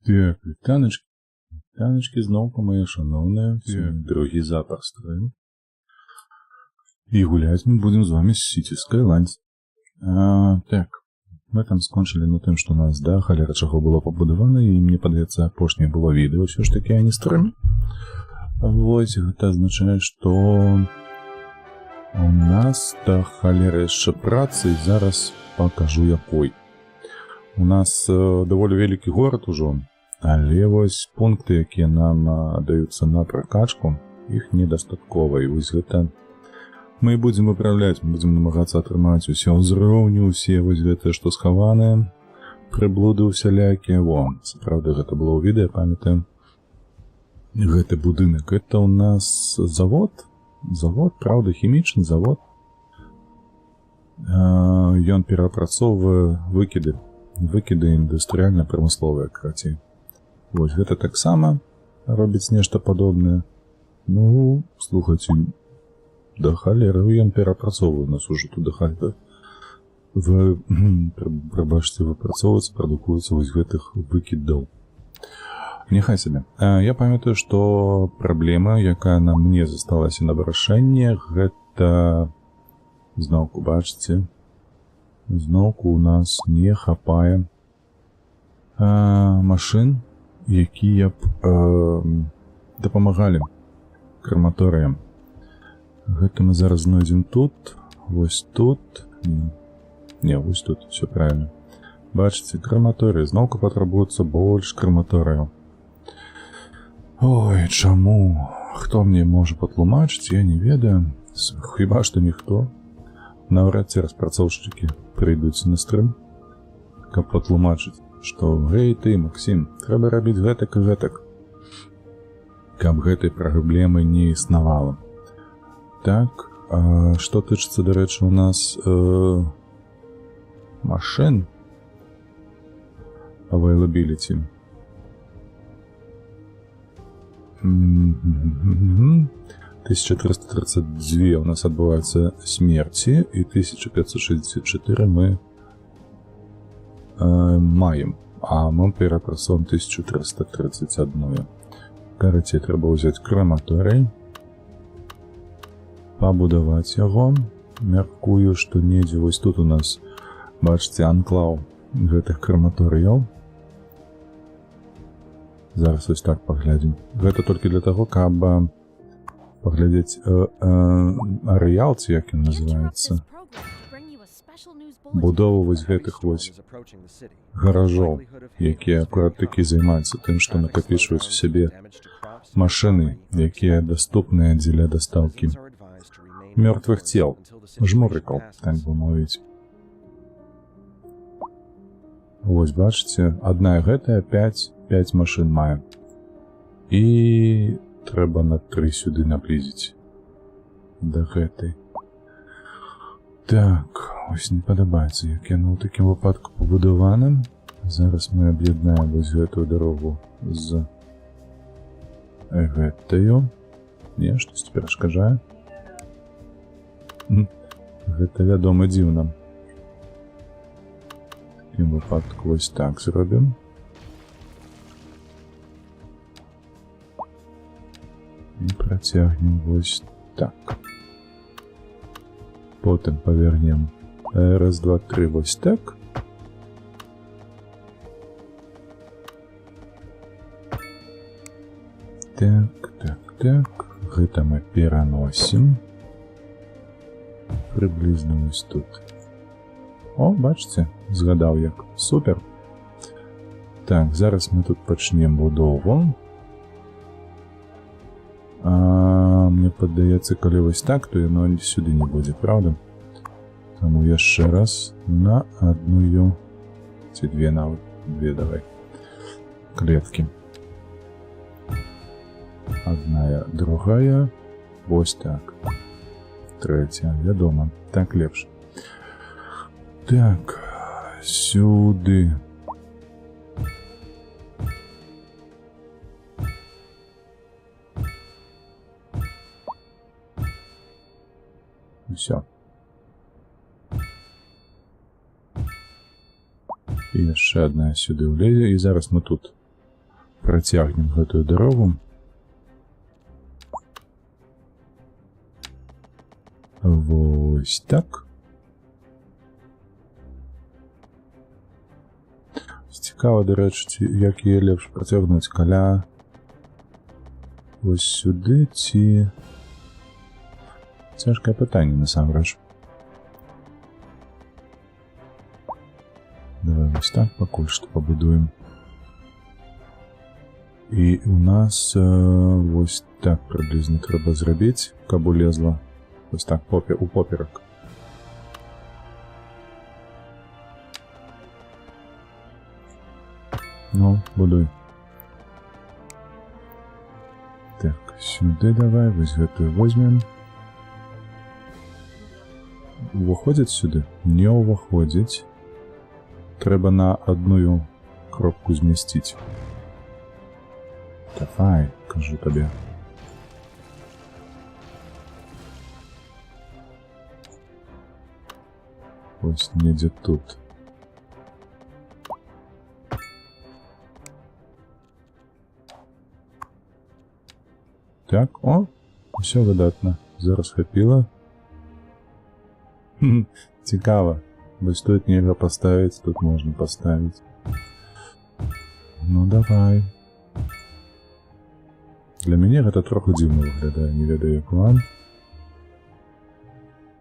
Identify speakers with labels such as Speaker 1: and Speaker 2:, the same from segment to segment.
Speaker 1: Так, вітаночки зноўку, мае шаноўныя, другі запар строим. І гуляць мы будем з вами з Cities Skylines. Так, мы там скончылі на тым, што у нас да халера чаго было пабудавана, і мне падаецца, апошняе было відэо ўсё ж такі, а не стрым. Вось, гэта азначае, што у нас да халера яшчэ працы, і зараз пакажу якой. У нас даволі вялікі горад ужо, але вось пункты, якія нам даюцца на пракачку, іх недастаткова. І вось гэта мы будзем выпраўляць, мы будзем намагацца атрымаць усе ўзроўні, усе вось гэтыя, што схаваныя, прыблуды усялякія. Во, сапраўды, гэта было ў відэа, памятаем. Гэты будынак, гэта у нас завод, правда, хімічны завод. Ён перапрацоўвае выкіды індустрыяльна-прамысловыя, карацей. Вось гэта таксама робіць нешта падобнае. Ну, слухайце, да халеры ён перапрацоўвае нас ужо тут да халеры. Прабачце, выпрацоўваецца, прадукуецца вось гэтых выкідаў. Няхай сабе. Я памятаю, што праблема, якая на мне засталася на вырашэнне, гэта зноўку, бачыце, зноўку у нас не хапае машын, якія б дапамагалі краматорыям. Гэта мы зараз знойдзем тут, вось тут. Не, вось тут, все правильно. Бачыце, краматорыі, зноўку патрабуецца больш краматорыяў. Ой, чаму? Хто мне можа патлумачыць, я не ведаю. Хіба што ніхто. Наўрад ці распрацоўшчыкі прыйдуць на стрым, каб патлумачыць, што гэй ты, Максім, трэба рабіць гэтак і гэтак, каб гэтай праблемы не існавала. Так, што тычыцца, дарэчы, у нас машын availability. 1332 у нас адбываюцца смерці, і 1564 мы маем, а мы перапрацоўваем 1331. Карацей, трэба ўзяць краматорый, пабудаваць яго. Мяркую, што недзе вось тут у нас, бачыце, анклаў гэтых краматорыяў. Зараз вось так паглядзім. Гэта толькі для таго, каб паглядзець арэал, ці як ён называецца, будову вось гэтых вось гаражоў, якія акурат такі займаюцца тым, што накапічваюць у сябе машыны, якія даступныя дзеля дастаўкі мёртвых цел, жмурыкаў, так бы мовіць. Вось, бачыце, адна гэтая 5 машын мае. І трэба на 3 сюды наблізіць да гэтай. Так, ось не падабаецца, як яно ў такім выпадку пабудавана. Зараз мы аб'яднаем вось гэтую дарогу з гэтаю. Не, штосьці перашкаджае. Гэта, вядома, дзіўна. В такім выпадку вось так зробім. І працягнем вось так. Потым павернем раз, два, тры вось так. Так. Гэта мы пераносім. Прыблізна вось тут. О, бачыце, згадаў як. Супер. Так, зараз мы тут пачнем будову. Мне падаецца, калі вось так, то яно сюды не будзе, правда? Таму яшчэ раз на адную, ці две нават, давай, клеткі. Адная, другая, вось так. Трэця, вядома, так лепш. Так, сюды. Все. І яшчэ одна сюди влезе, і зараз ми тут працягнем гэтую дарогу. Вось так. Цікава, дарэчы, як яе лепш працягнуць, каля вось сюды ці... Цяжкае пытанне, насамрэч. Давай вось так пакуль што пабудуем. І у нас вось так прыблізна трэба зрабіць, каб улезла. Вось так у поперак. Ну, будуй. Так, сюды давай, вось гэтую возьмем. Уваходзіць сюды? Не уваходзіць. Трэба на одну кропку змясціць. Давай, кажу табе. Ось недзе тут. Так, о, усё выдатна. Зараз хапіла. Цікава. Вось тут нельга паставіць, тут можна паставіць. Ну давай. Для мяне гэта троху дзіўна выглядае, не ведаю як вам.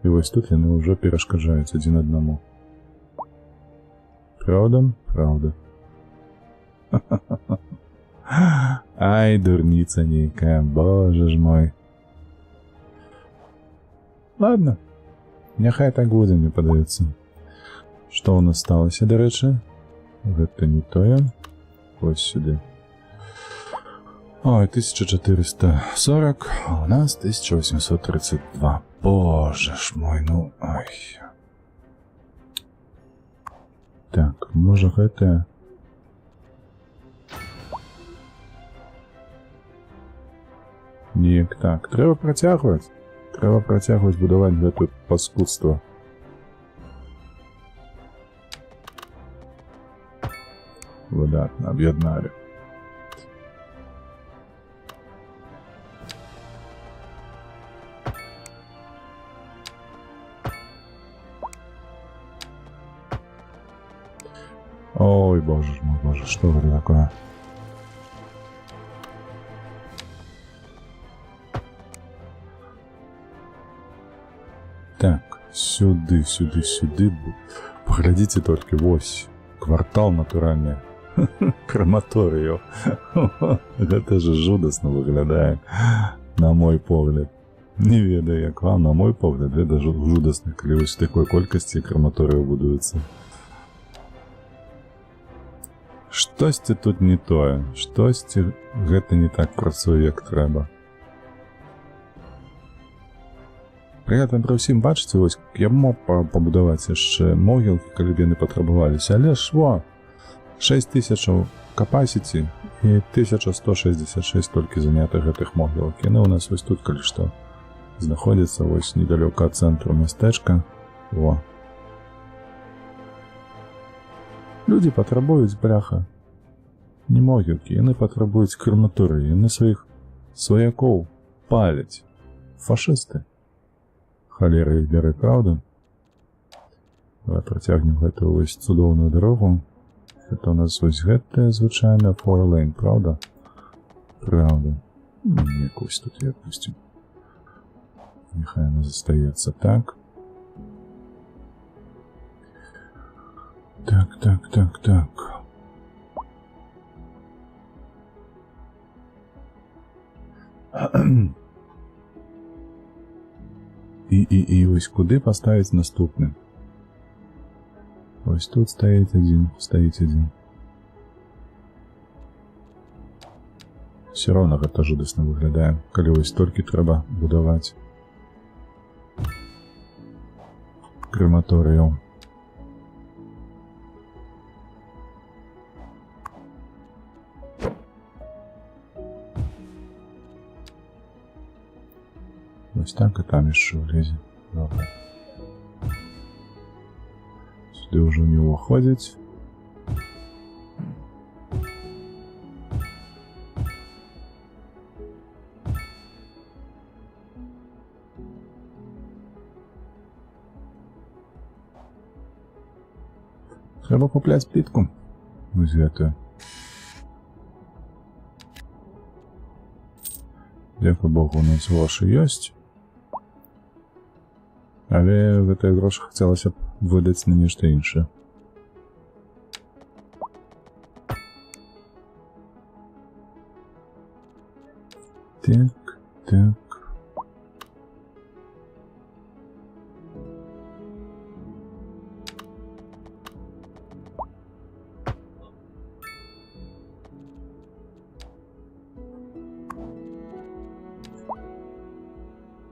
Speaker 1: І вось тут яны ўжо перашкаджаюць адзін аднаму. Праўда? Праўда. Ай, дурніца нейкая, боже ж мой. Ладно, няхай так будзе, мне падаецца. Што ў нас сталася, дарэчы? Гэта не тое. Вось сюды. Ой, 1440, а у нас 1832. Боже ж мой, ну, ой. Так, можа гэта... Неяк так. Трэба працягваць. Трэба працягваць будаваць гэтае паскудства. Выдатна, аб'ядналі. Ой, боже ж мой, боже, што гэта такое? Так, сюды, сюды, сюды. Паглядзіце толькі, вось, квартал натуральны. Краматорыю. Гэта ж жудасна выглядае, на мой погляд. Не ведаю, як вам, на мой погляд, гэта жудасна, калі вось такой колькасці краматорыю будуецца. Штосьці тут не тое, штосьці гэта не так працуе, як трэба. Пры гэтым пры ўсім, бачыце, вось, я мог пабудаваць яшчэ могілкі, калі б яны патрабаваліся, але ж, во, 6000 capacity і 1166 толькі занята гэтых могілак. Яны ў нас вось тут, калі што, знаходзіцца вось недалёка ад цэнтру мястэчка. Во. Людзі патрабуюць, бляха, не могілкі, яны патрабуюць краматорыі, яны сваіх сваякоў паляць. Фашысты. Халера іх бярэ, праўда? Давай працягнем гэтую вось цудоўную дарогу. Гэта у нас вось гэтая звычайная four lane, праўда? Праўда. Якусь тут я пусцім. Няхай она застаецца так. Так, так, так, так. І ось куди поставить наступне? Ось тут стоїть один. Все равно гэта жудасна выглядае, калі ось толькі трэба будаваць крематорыю. Ось так і там яшчэ влезе. Добра. Сюди ўжо не ўваходзіць. Трэба купляць плітку. Вось гэтую. Дзякуй Богу, у нас грошы ёсць. Але гэтыя грошы хацелася б выдаць на нешта іншае. Так, так.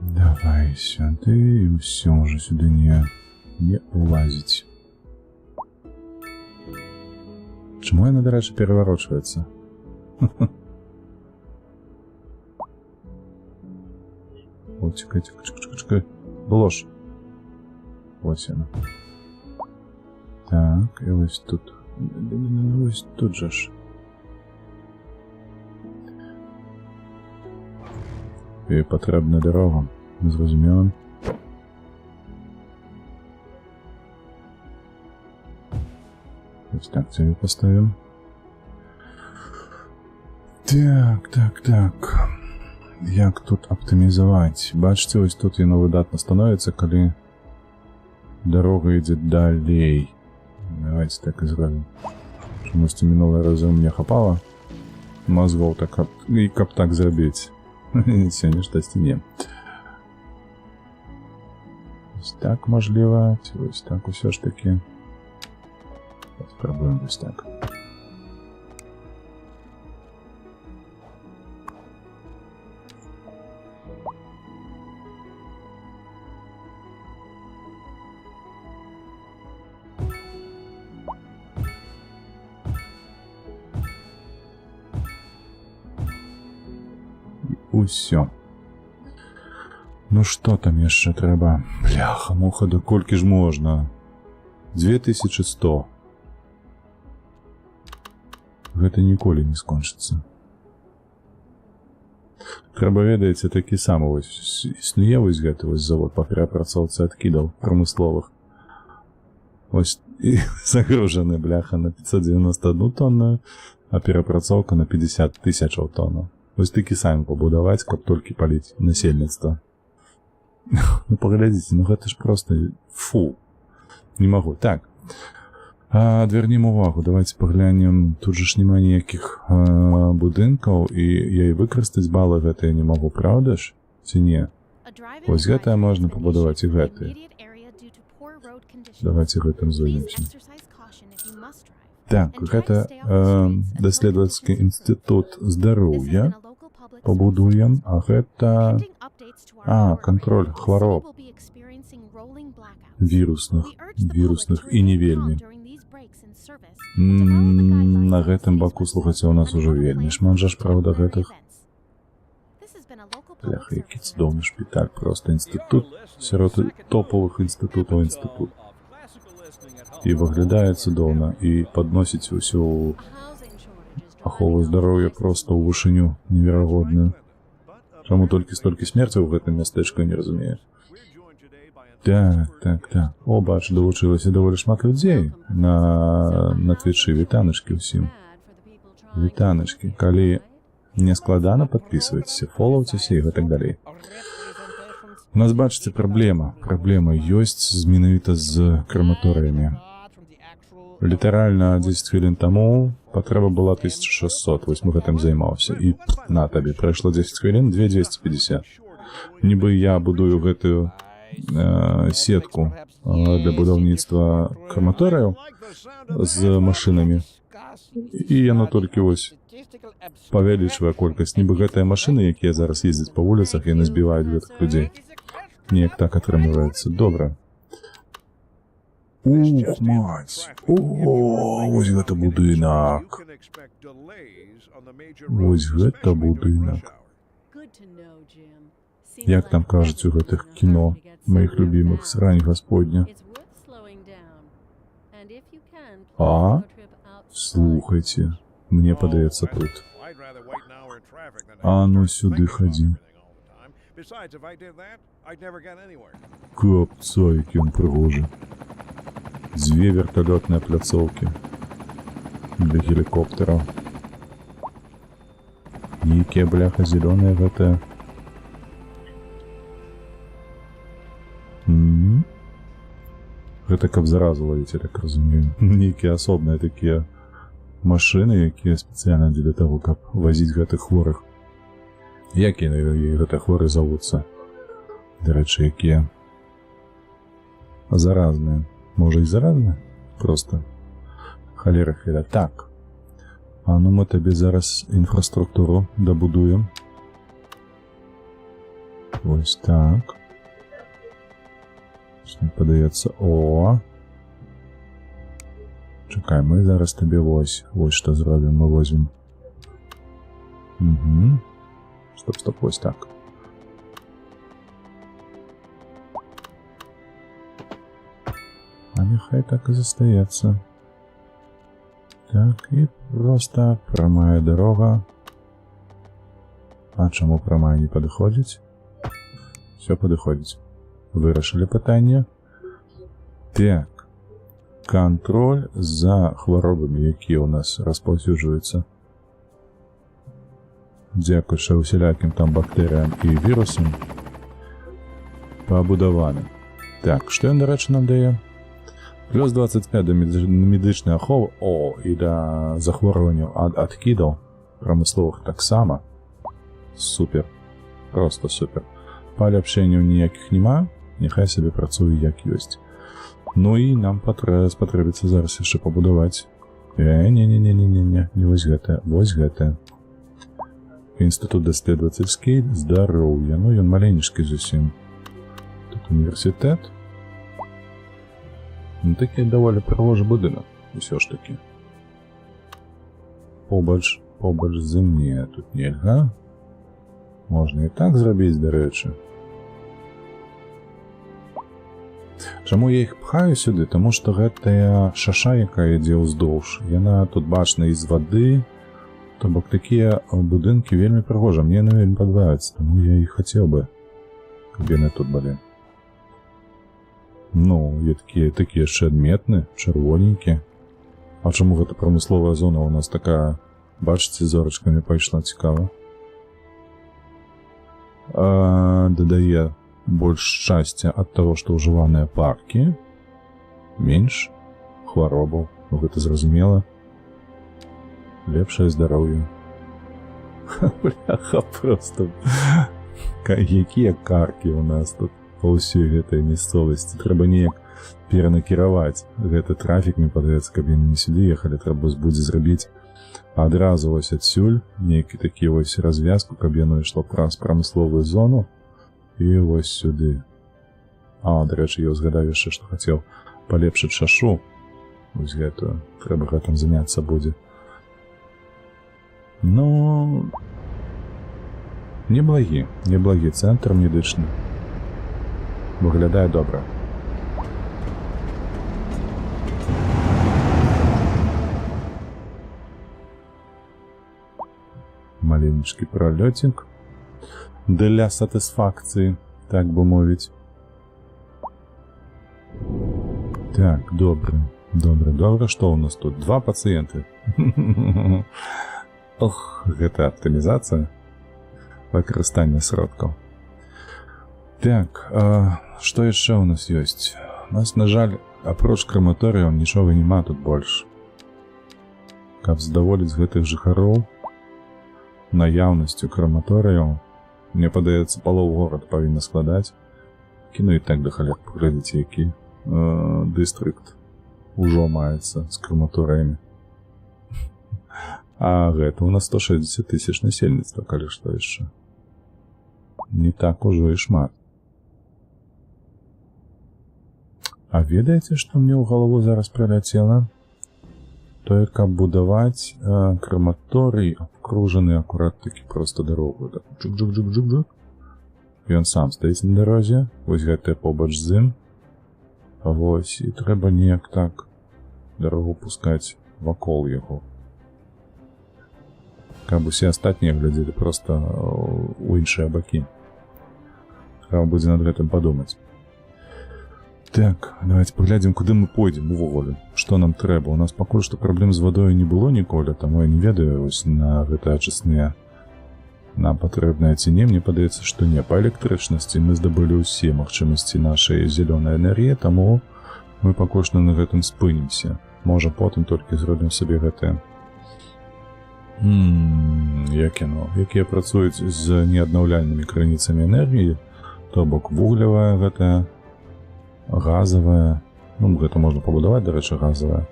Speaker 1: Давай сюды, і ўсё ўжо сюды не улазіць. Чаму яна, дарэчы, пераварочваецца? О, чекай. Было ж. Ось яно. Так, і ось тут. Ось тут же ж. І патрэбна дорога. Зразумела. Ось так це поставим. Так. Як тут аптымізаваць? Бачыце, ось тут яно выдатна становіцца, калі дарога ідзе далей. Давайте так і зробім. Чамусьці мінулыя разы у мне хапала мозгоў так, і каб так зрабіць. Сёння штосьці не. Ось так можліва, ці ось так усё ж такі. Спробуем ось так. Усё. Ну што там яшчэ трэба? Бляха-муха, да колькі ж можна? 2100. Гэта ніколі не скончыцца. Трэба, ведаеце, такі самы вось існуе вось гэты вось завод па перапрацоўцы адкідаў прамысловых. Вось і загружаны, бляха, на 591 тонну, а перапрацоўка на 50 000 тонн. Вось такі самі пабудаваць, каб толькі паліць насельніцтва. Ну, паглядзіце, ну гэта ж проста фу. Не магу. Так. Адвярнем увагу, давайте паглянем. Тут же ж няма ніякіх будынкаў, і я і выкарыстаць балы гэтыя не магу, правда ж? Ці не? Вось гэтае можна пабудаваць і гэтыя. Давайте гэтым зоймемся. Так, гэта даследавацкі інстытут здароўя пабудуем, а гэта кантроль хвароб вірусных і не вельмі. На гэтым баку, слухайце, у нас ужо вельмі шмат жа ж, правда, гэтых. Бляха, які цудоўны шпіталь, просто інстытут сярод топавых інстытутаў інстытут. І выглядае цудоўна, і падносіць усю ахову здароўя проста ў вышыню неверагодную. Чаму толькі столькі смерцяў у гэтым мястэчку, не разумею. Так. О, бач, далучылася даволі шмат людзей на твічы. Вітаначкі ўсім. Вітаначкі. Калі не складана, падпісвайцеся, фолаўцеся і гэтак далей. У нас, бачыце, праблема. Праблема ёсць менавіта з краматорыямі. Літаральна 10 хвілін таму патрэба была 1600, вось мы гэтым займаўся. І на табе, прайшло 10 хвілін, 2250. Нібы я будую гэтую сетку для будаўніцтва краматорыяў з машынамі. І яно толькі вось павялічвае колькасць. Нібы гэтыя машыны, якія зараз ездзяць па вуліцах, яны збіваюць гэтых людзей. Неяк так атрымліваецца. Добра. Ух, маць! О, вось гэта будынак! Вось гэта будынак. Як там кажуць у гэтых кіно маіх любімых «Срань Господня». Слухайце, мне падаецца тут. Ну сюды хадзі. Капца, які ён прыгожы. Две вертолетные пляцоўкі для гелікоптараў. Нейкія, бляха, зелёныя гэтыя. Гэта каб заразу ловіць, я так разумею. Нейкія асобныя такія машыны, якія спецыяльна для таго, каб вазіць гэтых хворых. Якія гэтыя хворы завуцца? Дарэчы, якія заразныя. Можа і заразныя? Просто халера хвіля. Так. А ну мы табе зараз інфраструктуру дабудуем. Вось так. Мне падаецца, о. Чакай, мы зараз табе вось што зробім, мы возьмем. Стоп, вось так. А няхай так і застаецца. Так, і просто прамая дарога. А чаму прамая не падыходзіць? Все падыходзіць. Вырашылі пытанне. Так. Кантроль за хваробамі, якія ў нас распаўсюджваюцца. Дзякуючы усялякім там бактэрыям і вірусам. Пабудаваны. Так, што ён, дарэчы, нам дае? Плюс 25 да медычнай аховы. О, і да захворванняў ад адкідаў прамысловых таксама. Супер. Просто супер. Паляпшэнняў ніякіх няма. Няхай сабе працуе як ёсць. Ну і нам спатрэбіцца зараз яшчэ пабудаваць. Не вось гэтае. Вось гэтае. Інстытут даследавацельскі здароўя. Ну, ён маленечкі зусім. Тут універсітэт. Ну, такі даволі прыгожы будынак. Усё ж такі. Побач з ім не, тут нельга. Можна і так зрабіць, дарэчы. Чаму я іх пхаю сюды? Таму што гэтая шаша, якая ідзе ўздоўж, яна тут бачна з вады. То бок такія будынкі вельмі прыгожа. Мне яны вельмі падабаюцца, таму я і хацеў бы, каб яны тут былі. Ну, я такі яшчэ адметны, чырвоненькі. А чаму гэта прамысловая зона у нас такая, бачыце, зорачкамі пайшла, цікава? Дадае больш шчасця ад таго, што ўжываныя паркі, менш хваробаў, гэта зразумела, лепшае здароўе. Бляха, проста якія каркі ў нас тут па ўсёй гэтай мясцовасці. Трэба неяк перанакіраваць гэты трафік, мне падаецца, каб яны не сюды ехалі, трэба будзе зрабіць адразу вось адсюль нейкі такі вось развязку, каб яно ішло праз прамысловую зону і вось сюды. А, дарэчы, я згадаў яшчэ, што хацеў палепшыць шашу. Вось гэтую. Трэба гэтым заняцца будзе. Ну, неблагі цэнтр медычны. Выглядае добра. Маленечкі пролётик для сатысфакцыі, так бы мовіць. Так, добра. Што ў нас тут? 2 пацыенты. Ох, гэта аптымізацыя выкарыстання сродкаў. Так, што яшчэ ў нас ёсць? У нас, на жаль, апроч краматорыяў нічога няма тут больш. Каб задаволіць гэтых жыхароў наяўнасцю краматорыяў, мне падаецца, палову горад павінна складаць. Ну і так да халер, паглядзіце, які дыстрыкт ужо маецца з краматорыямі. А гэта у нас 160 000 насельніцтва, калі што яшчэ. Не так ужо і шмат. А ведаеце, што мне ў галаву зараз приляцела? Тое, каб будаваць краматорый, абкружаны акурат такі проста дарогу. Джук-джук-джук-джук-джук. Ён сам стаіць на дарозе, вось гэтая побач з ім. Вось, і трэба неяк так дарогу пускаць вакол яго. Каб усе астатнія глядзелі проста ў іншыя бакі. Трэба будзе над гэтым падумаць. Так, давайте паглядзім, куды мы пойдзем увогуле. Што нам трэба? У нас пакуль што праблем з вадой не было ніколі, таму я не ведаю вось на гэтыя ачысныя нам патрэбныя ці не. Мне падаецца, што не. Па электрычнасці мы здабылі ўсе магчымасці нашай зялёнай энергіі, таму мы пакуль што на гэтым спынімся. Можа, потым толькі зробім сабе гэтыя якія працуюць з неаднаўляльнымі крыніцамі энергіі, то бок вуглевая гэтая, газавая, ну, гэта можна пабудаваць, дарэчы, газавая,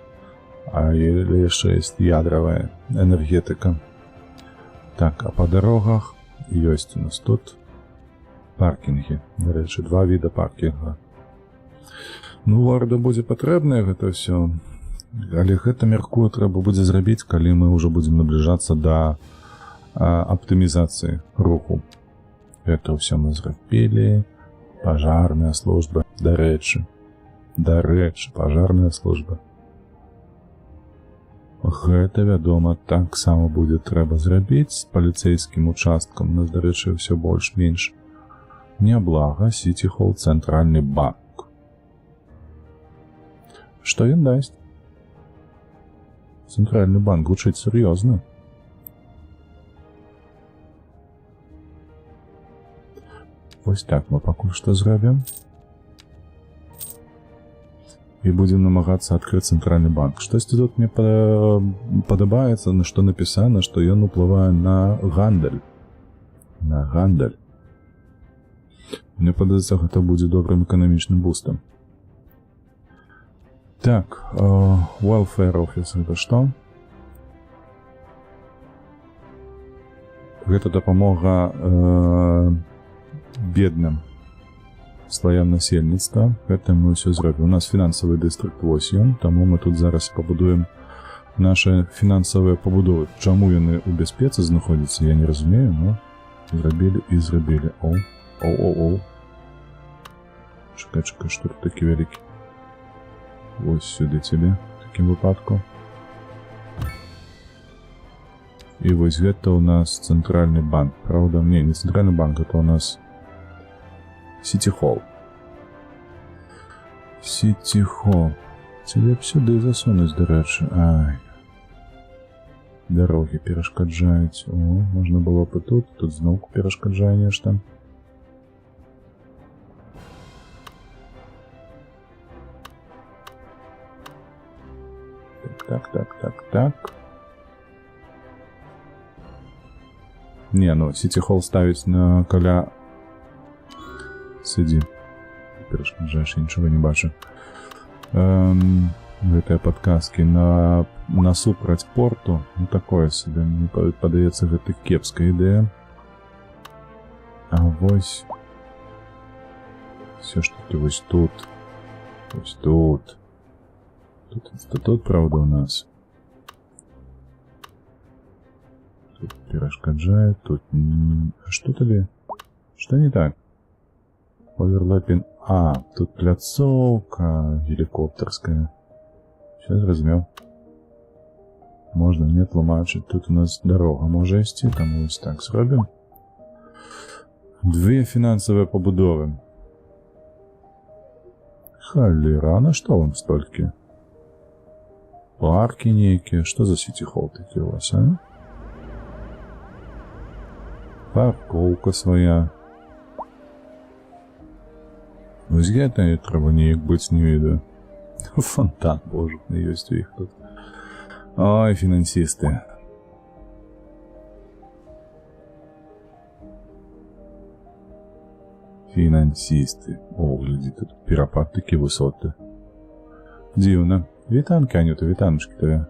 Speaker 1: а яшчэ ёсць ядравая энергетыка. Так, а па дарогах ёсць у нас тут паркінгі, дарэчы, 2 віда паркінга. Ну, гораду будзе патрэбнае гэта ўсё, але гэта, мяркую, трэба будзе зрабіць, калі мы ўжо будзем набліжацца да аптымізацыі руху. Гэта ўсё мы зрабілі. Пажарная служба, дарэчы, пажарная служба. Гэта, вядома, таксама будзе трэба зрабіць з паліцэйскім участкам. У нас, дарэчы, ўсё больш-менш няблага. Сіці Холл, цэнтральны банк. Што ён дасць? Цэнтральны банк гучыць сур'ёзна. Вось так мы пакуль што зробім. І будзем намагацца адкрыць цэнтральны банк. Штосьці тут мне падабаецца, на што напісана, што ён уплывае на гандаль. На гандаль. Мне падаецца, гэта будзе добрым эканамічным бустам. Так, welfare office гэта што? Гэта дапамога бедным слоям насельніцтва. Гэта мы ўсё зробім. У нас фінансавы дыстрыкт, вось ён, таму мы тут зараз пабудуем нашы фінансавыя пабудовы. Чаму яны ў бяспецы знаходзяцца, я не разумею, но зрабілі і зрабілі. Оу. Чакай, што тут такі вялікі? Вось сюды цябе, в такім выпадку. І вось гэта у нас цэнтральны банк. Правда, не цэнтральны банк, гэта у нас Сіці Холл. Сіці Холл. Цябе б сюды засунуць, дарэчы. Ай. Дарогі перашкаджаюць. О, можна было б і тут зноўку перашкаджае нешта. Так. Не, ну, Сіці Холл ставіць на каля... Сиди. Перешкоджаешь, я ничего не бачу. Гэтыя падказкі насупраць порту. Ну, такое себе. Мне падаецца, гэта кепская ідэя. А вось... Всё ж таки вось тут. Вось тут. Тут, правда, у нас. Тут перешкоджае, тут... А что табе? Что не так? Оверлэппинг. А, тут пляцоўка гелікоптарская. Сейчас размем. Можно не тлумачыць. Тут у нас дорога можа ісці, таму вось так зробім. 2 фінансавыя пабудовы. Халера, на што вам столькі? Паркі нейкія. Што за Сіці Холл такі у вас, а? Паркоўка свая. Вось гэта трэба неяк быць, не ведаю. Фонтан, боже, ёсць у іх тут. Ой, фінансісты. Фінансісты. О, глядзі, тут перапад такі высоты. Дзіўна. Вітанкі, Анюта, вітаночкі табе.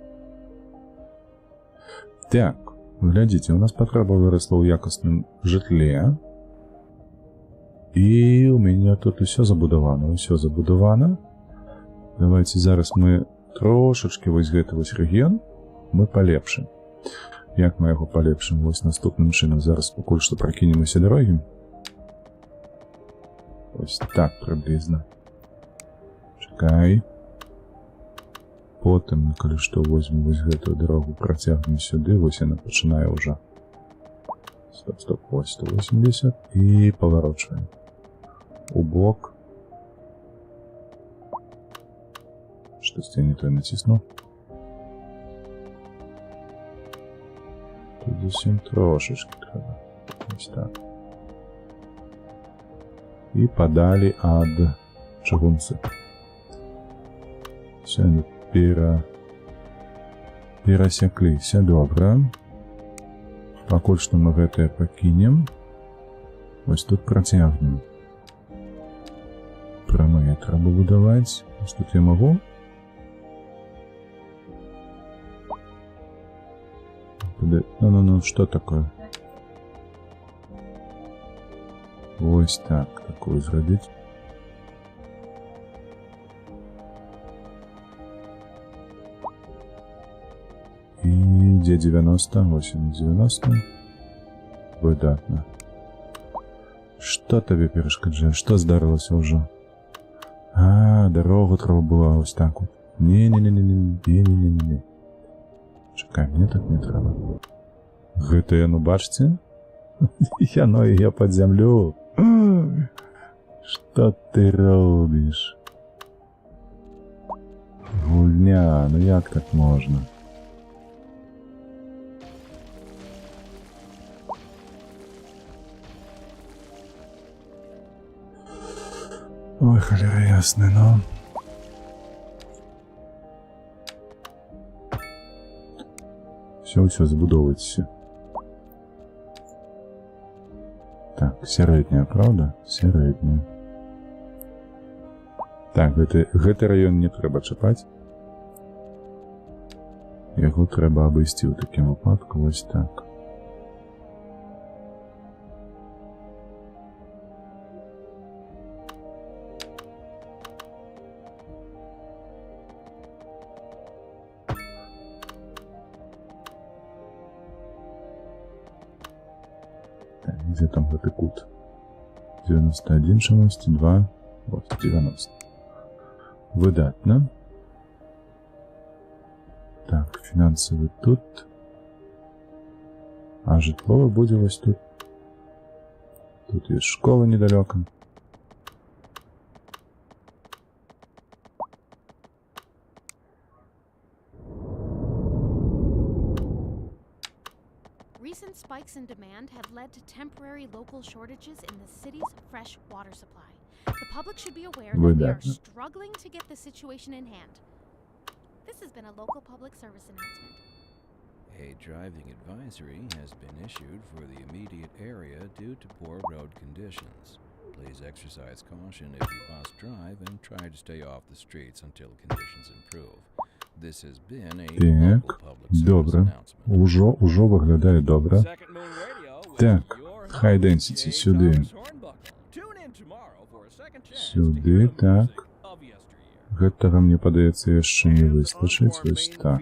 Speaker 1: Так, глядзіце, у нас патрэба вырасла ў якасным жытле. І у мяне тут усё забудавана. Давайте зараз мы трошачкі вось гэты вось рэгіён мы палепшым. Як мы яго палепшым? Вось наступным чынам. Зараз пакуль што пракінем усе дарогі. Вось так прыблізна. Чакай. Потым, калі што, возьмем вось гэтую дарогу, працягнем сюды, вось яна пачынае ўжо. Стоп, вось 180 і паварочваем. У бок. Щось я не той натиснув. Тут зовсім трошечки треба. Ось так. І подалі ад чыгунцы. Все, перасякліся, добра. Пакуль што мы гэтае пакінем. Вось тут працягнем. Прамыя трэба будаваць. Вось тут я магу. Ну, что такое? Вось так, такое зрабіць. І дзе 90? 8,90. Выдатна. Што табе перашкаджае? Што здарылася ўжо? Дарогу трэба было вось так вот. Не. Чакай, мне так не трэба. Гэта яно, бачце? Яно і я пад зямлю. Што ты робіш? Гульня, ну як так можна? Ой, холера ясная, ну. Все, забудовуйтеся. Так, сярэдняя, правда? Сярэдняя. Так, гэты раён не трэба чапаць. Яго трэба абысці ў такім выпадку, вось так. Где там гэты кут? 91 шалости, 2, вот, 90. Выдатно. Так, финансовый тут. А житловый будзе вось тут. Тут есть школа недалеко.
Speaker 2: Recent spikes in demand have led to temporary local shortages in the city's fresh water supply. The public should be aware that we are struggling to get the situation in hand. This has been a local public service announcement.
Speaker 3: A driving advisory has been issued for the immediate area due to poor road conditions. Please exercise caution if you must drive and try to stay off the streets until conditions improve. This has been a local public service announcement.
Speaker 1: Ужо выглядае добра. Так, high density сюды. Сюды, так. Гэтага, мне падаецца, яшчэ не выстачыць. Вось так.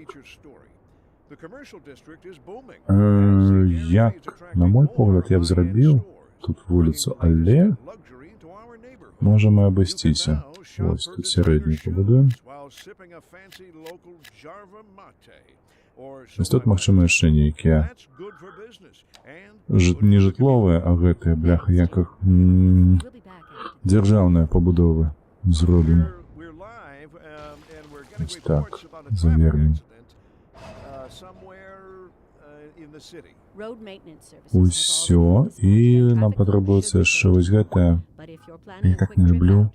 Speaker 1: Як, на мой погляд, я б зрабіў тут вуліцу, але можам і абысціся. Вось тут сярэдні пабудуем. Вось тут, магчыма, яшчэ нейкія не жытловыя, а гэтыя, бляха, як іх дзяржаўныя пабудовы зробім. Вось так, завернем. Усё, і нам патрабуецца яшчэ вось гэтая. Я так не люблю.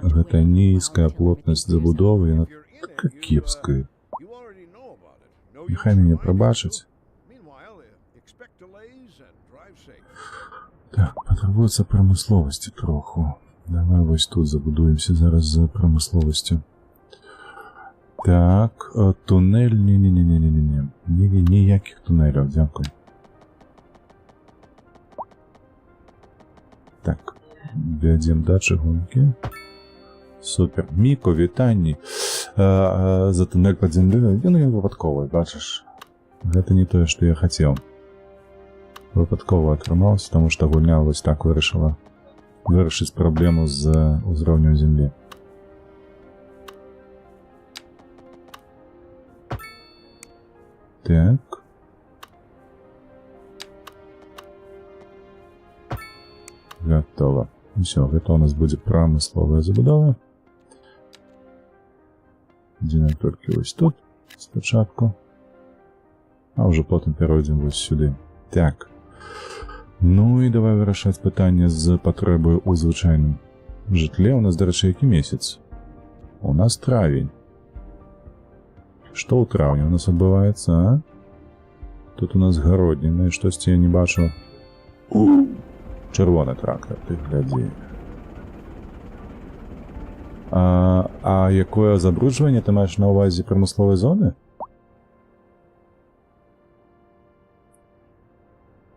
Speaker 1: Гэта нізкая плотнасць забудовы, яна така кепская. Няхай мяне прабачыць. Так, патрабуецца прамысловасці троху. Давай вось тут забудуемся зараз за прамысловасцю. Так, туннель, не. Ніякіх туннеляў, дзякуй. Так, вядзем да чыгункі. Супер. Міко, вітанні. За туннель пад зямлёй, ён выпадковы, бачыш. Гэта не тое, што я хацеў. Выпадкова атрымалася, таму што гульня вось так вырашыла вырашыць праблему з узроўнем зямлі. Так. Готово. Все, гэта у нас будзе прамысловая забудова. Адзінае толькі вось тут спачатку, а ўжо потым перайдзем вось сюды. Так. Ну і давай вырашаць пытанне з патрэбай у звычайным жытле. У нас, дарэчы, які месяц? У нас травень. Што ў траўні у нас адбываецца, а? Тут у нас гародніна, і штосьці я не бачу. Чырвоны трактар, ты глядзі. А якое забруджванне ты маеш на ўвазе прамысловай зоны?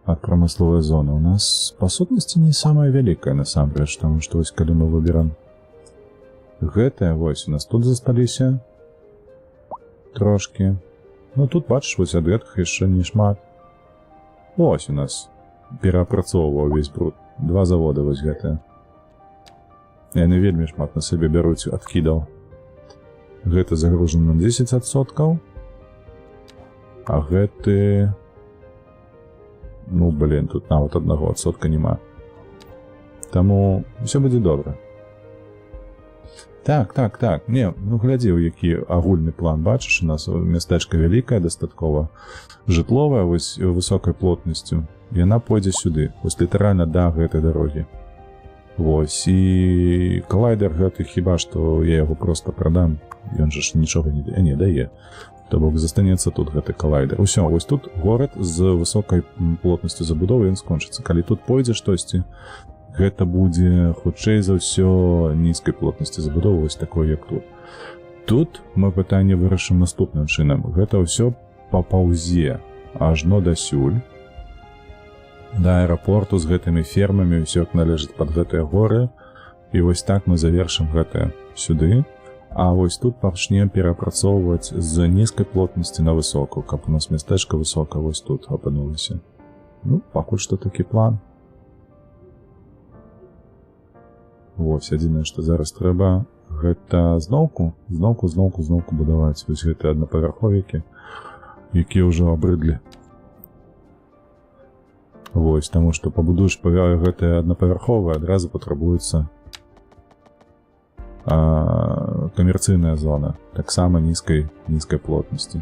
Speaker 1: Ад прамысловай зоны у нас па сутнасці не самая вялікая насамрэч, таму што вось калі мы выберам гэтае, вось у нас тут засталіся трошкі. Ну тут бачыш, вось ад гэтых яшчэ не шмат. Вось у нас пераапрацоўваў увесь бруд. 2 завода вось гэтыя. Яны вельмі шмат на сабе бяруць адкідаў. Гэты загружаны на 10%, а гэты... Ну, блин, тут нават 1% нема. Таму ўсё будзе добра. Так. Не, ну глядзі, у які агульны план. Бачыш, у нас мястэчка вялікая, дастаткова жытловая, вось высокай плотнасцю. Яна пойдзе сюды, вось літаральна да гэтай дарогі. Вось, і калайдер гэты хіба што я яго проста прадам. Ён жа ж нічога не дае. То бок застанецца тут гэты калайдер. Усё, вось тут горад з высокай плотнасцю забудовы ён скончыцца. Калі тут пойдзе штосьці, гэта будзе хутчэй за ўсё нізкай плотнасці забудовы, вось такой, як тут. Тут мы пытанне вырашым наступным чынам. Гэта ўсё папаўзе ажно дасюль, да аэрапорту з гэтымі фермамі, ўсё як належыць пад гэтыя горы. І вось так мы завершым гэта сюды. А вось тут пачнем перапрацоўваць з нізкай плотнасці на высокую, каб у нас мястэчка высокая вось тут апынулася. Ну, пакуль што такі план. Вось, адзінае, што зараз трэба, гэта зноўку будаваць вось гэтыя аднапавярховікі, якія ўжо абрыдлі. Вось, таму што пабудуеш гэтыя аднапавярховыя, адразу патрабуецца камерцыйная зона, таксама нізкай плотнасці.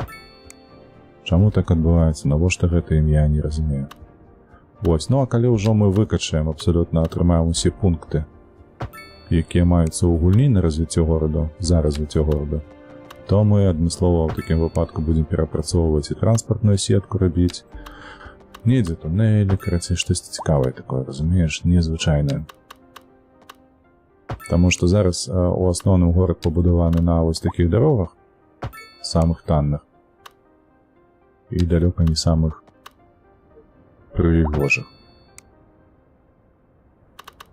Speaker 1: Чаму так адбываецца? Навошта гэта я не разумею. Вось, ну а калі ўжо мы выкачаем, абсалютна атрымаем усе пункты, якія маюцца ў гульні на развіццё гораду, за развіццё гораду, то мы адмыслова ў такім выпадку будзем перапрацоўваць і транспартную сетку рабіць. Недзе туннелі, карацей, штосьці цікавае такое, разумееш, незвычайнае. Таму што зараз у асноўным горад пабудаваны на вось такіх дарогах, самых танных, і далёка не самых прыгожых.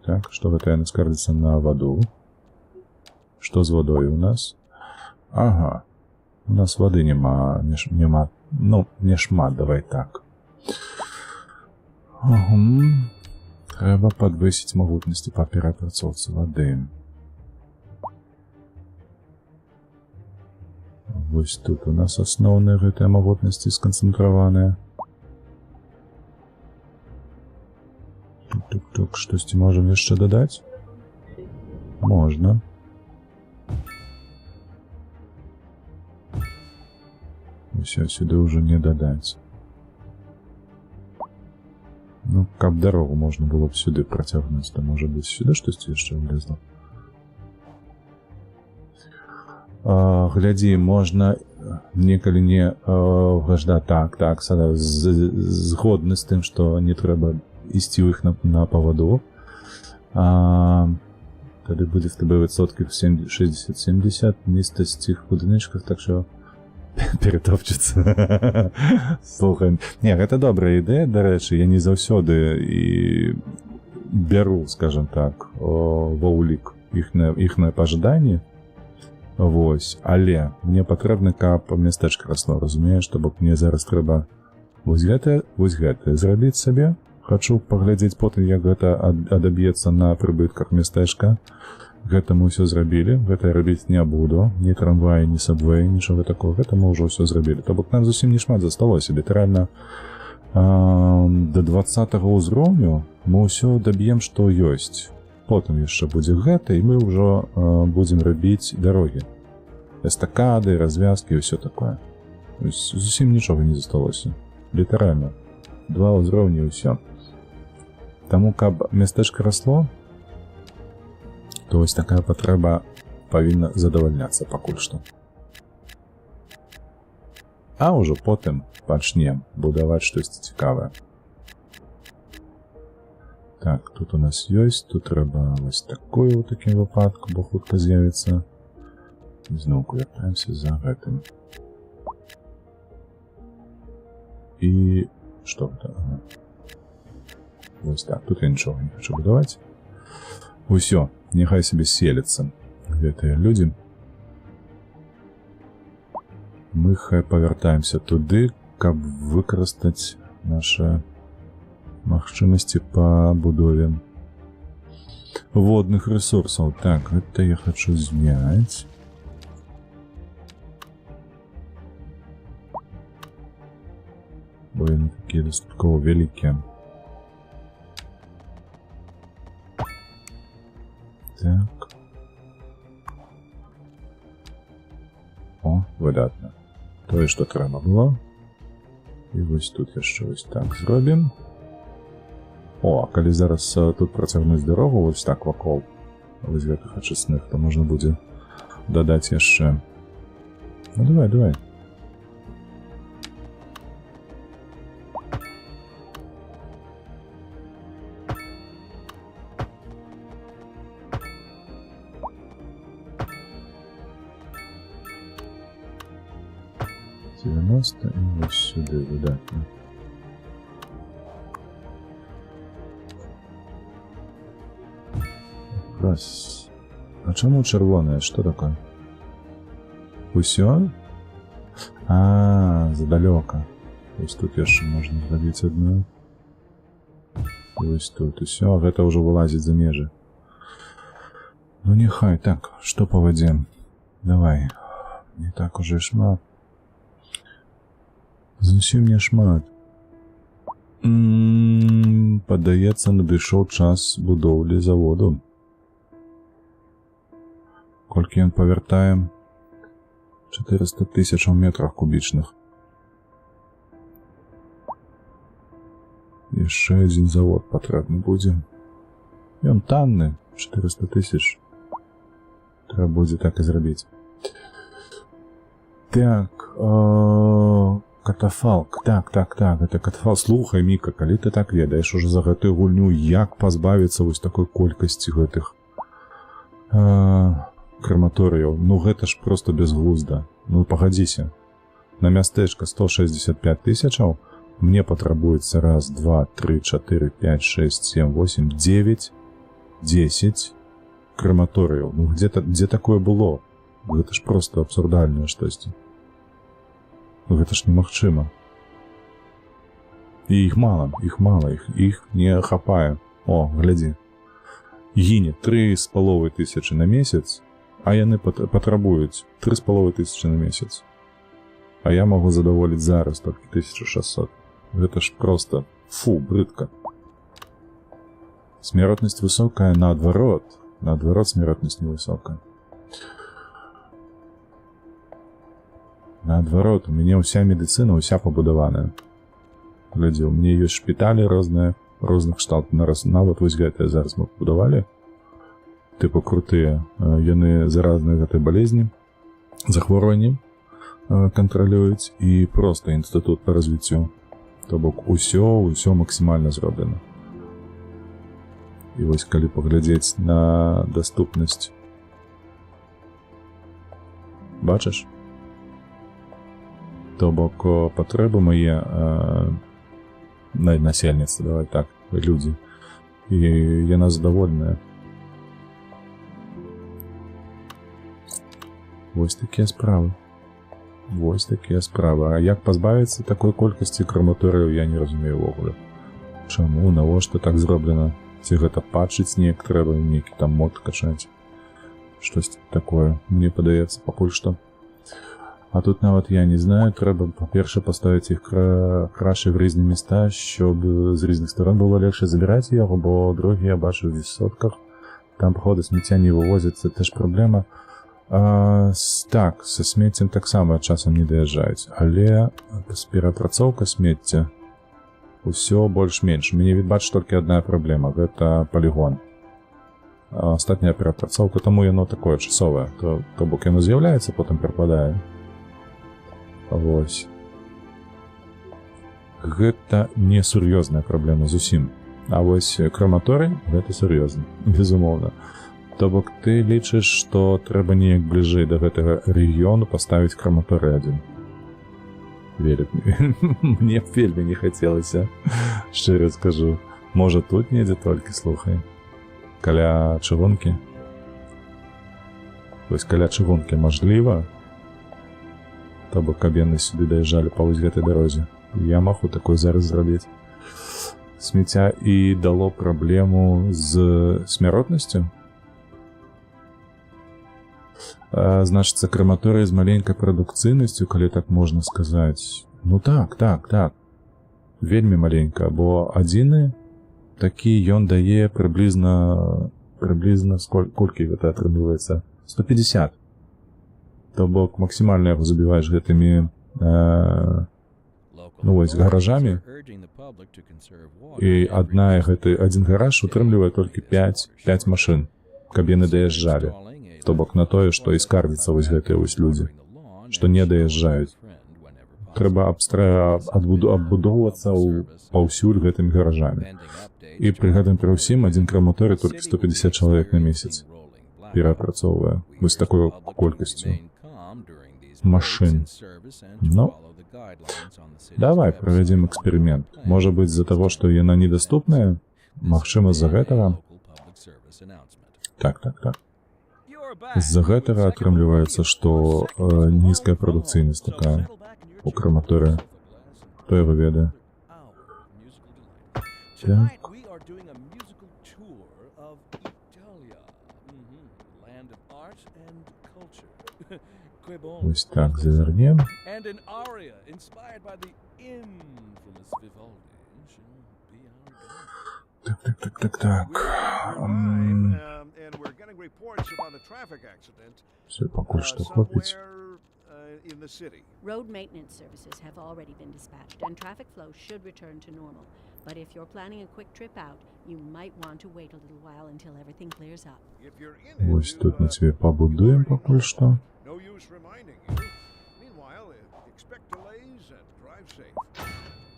Speaker 1: Так, што гэта яны скардзяцца на ваду? Што з вадой у нас? Ага, у нас вады няма, ну, не шмат, давай так. Трэба падвысіць магутнасці па перапрацоўцы вады. Вось тут у нас асноўныя гэтыя магутнасці сканцэнтраваныя. Тук-тук-тук, штосьці можам яшчэ дадаць? Можна. Усё, сюды ўжо не дадаць. Ну, каб дарогу можна было б сюды працягнуць, то можа быць сюды штосьці яшчэ влезла. Глядзі, можна некалі не гажда так, згодны з тым, што не трэба ісці ў іх на паваду. Тады будзе в тебе відсотків 60-70 місць цих будиночках, так що перетопчуцца. Слухай, не, гэта добрая ідэя, дарэчы, я не заўсёды і бяру, скажем так, ва ўлік іхнае пажаданне. Вось, але мне патрэбна, каб мястэчка расло, разумееш, то бок мне зараз трэба вось гэтае зрабіць сабе. Хачу паглядзець потым, як гэта адаб'ецца на прыбытках мястэчка. Гэта мы ўсё зрабілі, гэта я рабіць не буду, ні трамвай, ні сабвэй, нічога такого, гэта мы ўжо ўсё зрабілі. То бок нам зусім не шмат засталося, літаральна да 20-го ўзроўню мы ўсё даб'ем, што ёсць. Потым яшчэ будзе гэта, і мы ўжо будзем рабіць дарогі. эстакады, развязкі і ўсё такое. Зусім нічога не засталося. Літаральна. 2 ўзроўні і ўсё. Таму, каб мястэчка расло, то вось такая патрэба павінна задавальняцца пакуль што. А ўжо потым пачнем будаваць штосьці цікавае. Так, тут у нас ёсць, тут трэба вось такое ў такім выпадку, бо хутка з'явіцца. Зноўку вяртаемся за гэтым. І што гэта? Вось так, тут я нічога не хочу будаваць. Усё, няхай сабе селяцца гэтыя людзі. Мы хай павяртаемся туды, каб выкарыстаць нашы магчымасці па будове водных ресурсаў. Так, гэта я хочу зняць. Бо яны такія дастаткова вялікія. Так. О, выдатна. Тое, што трэба было. І вось тут яшчэ вось так зробім. О, а калі зараз тут працягнуць дарогу вось так вакол вось гэтых ачысных, то можна будзе дадаць яшчэ. Ну давай, давай. І ось сюди видатно. Раз. А чому червоне? Що таке? Усё? А, задалёка. Ось тут яшчэ можна зрабіць одну. І ось тут усё. Гэта ўжо вылазіць за межы. Ну нехай. Так, што па вадзе? Давай. Не так уже шмат. Зусім не шмат. Падаецца, надышоў час будоўлі заводу. Колькі ён павяртае? 400 000 у метрах кубічных. Яшчэ адзін завод патрэбны будзе. Ён танны, 400 000. Трэба будзе так і зрабіць. Так, катафалк. Так, это катафалк. Слухай, Міка, калі ты так ведаеш уже за гэтую гульню, як пазбавіцца вось такой колькасці гэтых крематорыяў? Ну гэта ж просто безглузда. Ну пагадзіся. На мястэчка 165 000, мне патрабуецца 1, 2, 3, 4, 5, 6, 7, 8, 9, 10 крематорыяў. Ну дзе такое было? Гэта ж просто абсурдальнае штосьці. Гэта ж немагчыма. І іх мала, іх не хапае. О, глядзі. Гіне 3500 на месяц, а яны патрабуюць 3500 на месяц. А я магу задаволіць зараз толькі 1600. Гэта ж просто, фу, брыдка. Смяротнасць высокая, наадварот. Наадварот смяротнасць невысокая. Наадварот, у мяне ўся медыцына, ўся пабудаваная. Глядзі, у мяне ёсць шпіталі розныя, розных кшталтаў. Нават вось гэтыя зараз мы пабудавалі. Тыпу крутыя. Яны заразныя гэтай балезні, захворванні кантралююць і проста інстытут па развіццю. То бок усё максімальна зроблена. І вось калі паглядзець на даступнасць. Бачыш? То бок патрэбы мае насельніцтва, давай так, людзі. І яна задавольная. Вось такія справы. Вось такія справы. А як пазбавіцца такой колькасці крематорыяў, я не разумею ўвогуле. Чаму, навошта так зроблена? Ці гэта патчыць неяк трэба, нейкі там мод качаць? Штосьці такое, мне падаецца пакуль што. А тут нават я не знаю, трэба, па-перше, паставіць іх краще в різні места, щоб з різних сторон було легше забирати його, бо другі я бачу в висотках, там, походу, сміття не вивозять, це теж проблема. Так, са смеццем таксама часам не даязджаюць, але перапрацоўка смецця ўсё больш-менш. Мяне бачыць толькі адна праблема, гэта палігон. Астатняя перапрацоўка, таму яно такое часовае, то бок яно з'яўляецца, потым прападае. Вось. Гэта не сур'ёзная праблема зусім. А вось краматорый гэта сур'ёзна, безумоўна. То бок ты лічыш, што трэба неяк бліжэй да гэтага рэгіёну паставіць краматорый адзін. Мне б вельмі не хацелася, шчыра скажу. Можа тут недзе толькі, слухай. Каля чыгункі. Вось каля чыгункі мажліва, то бок каб яны сюды даязджалі па вось гэтай дарозе. Я магу такое зараз зрабіць. Смецця і дало праблему з смяротнасцю. Значыцца, краматорый з маленькай прадукцыйнасцю, калі так можна сказаць. Ну так. Вельмі маленька, бо адзіны такі ён дае прыблізна колькі гэта атрымліваецца? 150. То бок максімальна яго забіваеш гэтымі вось гаражамі, і адзін гараж утрымлівае толькі 5 машын, каб яны даязджалі. То бок на тое, што і скардзяцца вось гэтыя вось людзі, што не даязджаюць. Трэба абудоўвацца паўсюль гэтымі гаражамі. І пры гэтым пры ўсім адзін краматорый толькі 150 чалавек на месяц перапрацоўвае. Вось такой колькасцю машын. Ну, давай правядзем эксперымент. Можа быць, з-за таго, што яна недаступная, магчыма, з-за гэтага. Так. З-за гэтага атрымліваецца, што нізкая прадукцыйнасць такая у краматорыя. Хто яго ведае? Так. Вось так завернем. Так. Все, пакуль што хопіць.
Speaker 4: Road maintenance services have already been dispatched and traffic flow should return to normal. But if you're planning a quick trip out, you might want to wait a little while until everything clears up.
Speaker 1: Вось тут мы тебе побудуем пакуль што.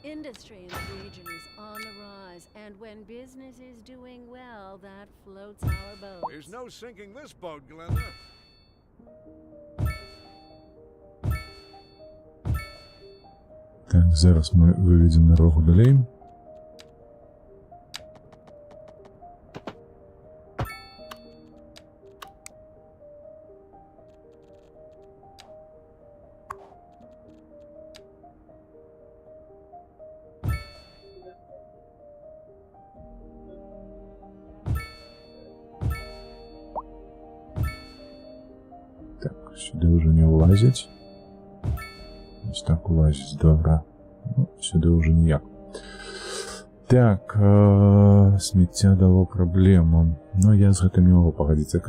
Speaker 4: Industry in the region is on the rise, and when business is doing well, that floats our boat.
Speaker 5: There's no sinking this boat, Glenda.
Speaker 1: Так, зараз мы выведем дорогу далей. Сюди вже не влазять. Ось так влазять, добре. Ну, сюди вже ніяк. Так, сміття дало проблему. Ну, я з гэтым не можу погодитися.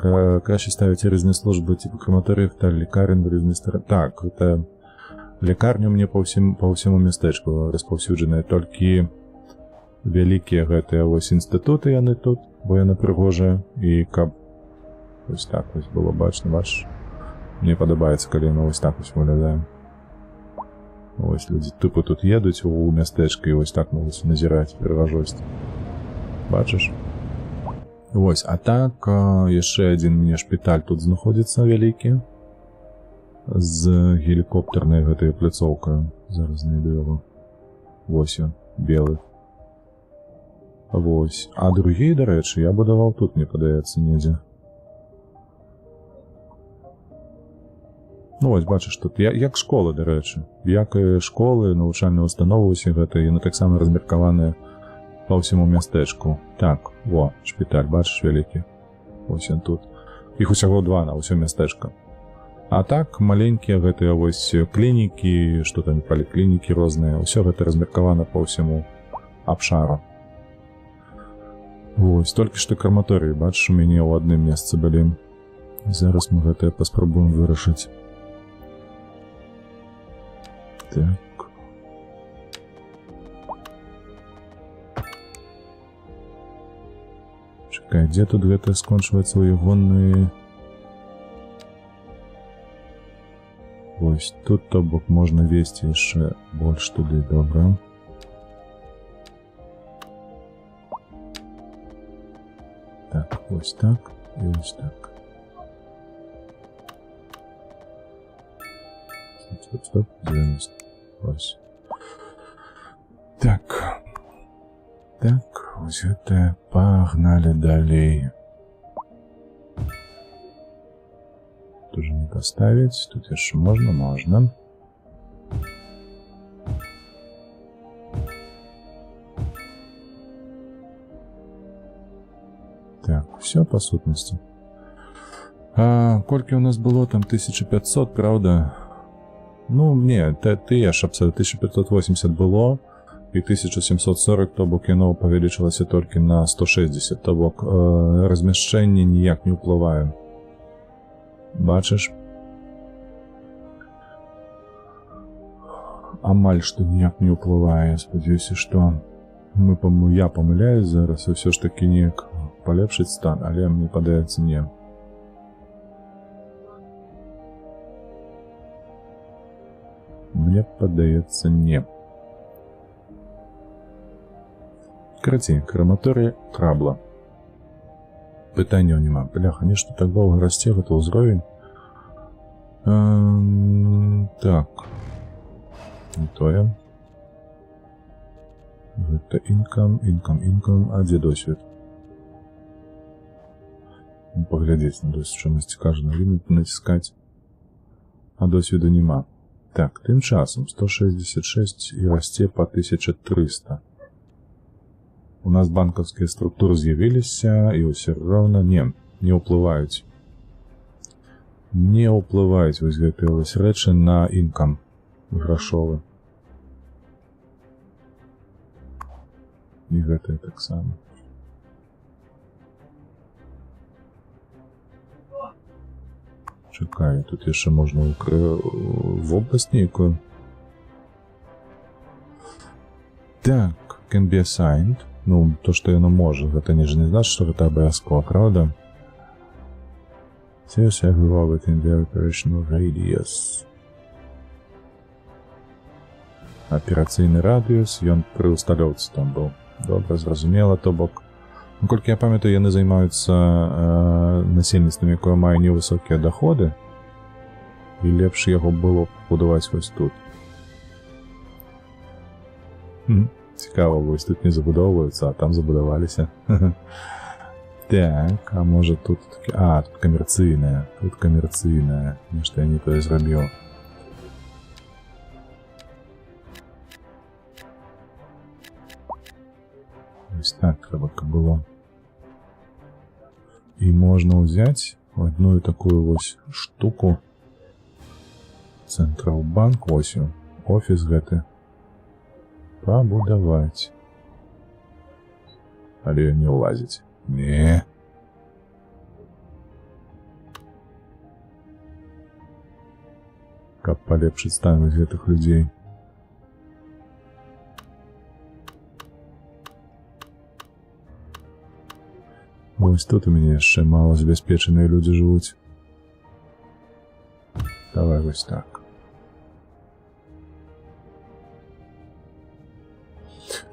Speaker 1: Краще ставити різні служби, типу крематоріїв та лікарень в різні сторони. Так, це лікарня мені по всьому містечку розповсюджена. Тільки великі гэтыя ось інституты яны тут, бо яны прыгожыя. І каб ось так ось було бачно, бачиш? Мне падабаецца, калі яно ось так ось выглядае. Ось людзі тупо тут едуць у мястэчка і ось так могуць назіраць прыгажосць. Бачыш? Вось, а так, яшчэ адзін мне шпіталь тут знаходзіцца вялікі. З гелікоптэрнай гэтай пляцоўкай. Зараз знайду яго. Вось ён, белы. Вось. А другі, дарэчы, я будаваў тут, мне падаецца, недзе. Ну, вось, бачыш, тут як школа, дарэчы. Як і школы, навучальныя установы усе гэта, яны таксама размеркаваныя па ўсяму мястэчку. Так, во, шпіталь, бачыш, вялікі. Вось ён тут. Іх усяго 2 на ўсё мястэчка. А так, маленькія гэтыя вось клінікі, што там, паліклінікі розныя, ўсё гэта размеркавана па ўсяму абшару. Вось, толькі што краматорыі, бачыш, у мяне ў адным месцы былі. Зараз мы гэтае паспрабуем вырашыць. Так. Чакай, дзе тут гэта скончваецца ў ягонны... Вось тут, то бок, можна весці яшчэ больш туды, добра. Так, вось так і вось так. Стоп, 90. Вось. Так. Так, вось гэта пагналі далей. Тут уже не поставить. Тут яшчэ можно. Так, все по сутнасці. Колькі у нас было там 1500, правда? Ну, не, ты аж абсолютно 1580 было, і 1740, то бок яно павялічылася толькі на 160, то бок размяшчэнне ніяк не ўплывае. Бачыш? Амаль што ніяк не ўплывае. Спадзяюся, што я памыляюсь зараз, і ўсё ж такі неяк палепшыць стан, але мне падаецца не. Мне падаецца не. Карацей, краматорый трабла. Пытанняў няма. Бляха, нешта так доўга расце, гэта ўзровень. Так. Не тое. Гэта інкам. А дзе досвед? Паглядзець на досвед, чамусьці кажа, націскаць. А досведу няма. Так, тым часам 166 і расце па 1300. У нас банкаўскія структуры з'явіліся, і ўсё роўна не ўплываюць. Не ўплываюць вось гэтыя вось рэчы на інкам грашовы. І гэтае таксама. Чакаю, тут яшчэ можна вобласць нейкую. Так, can be assigned. Ну, то, што яно можа, гэта не значыць, што гэта абавязкова, правда? Serious everywhere within the operational radius. Аперацыйны радыус, ён пры усталёўцы там быў. Добра, зразумела, то бок. Наколькі я памятаю, яны займаюцца насельніцтвам, якое мае невысокія даходы, і лепш яго было будаваць вось тут. Цікава, вось тут не забудоўваюцца, а там забудаваліся. Так, а можа тут... тут камерцыйная. Тут камерцыйная. Нешта я не тое зрабіў. Вось так трэба, каб было. І можна ўзяць одну такую вось штуку. Централбанк, вось офіс гэты. Пабудаваць. Але не ўлазіць. Не. Каб палепшыць стан гэтых людзей. Вось тут у мяне яшчэ мала забяспечаныя людзі жывуць. Давай вось так.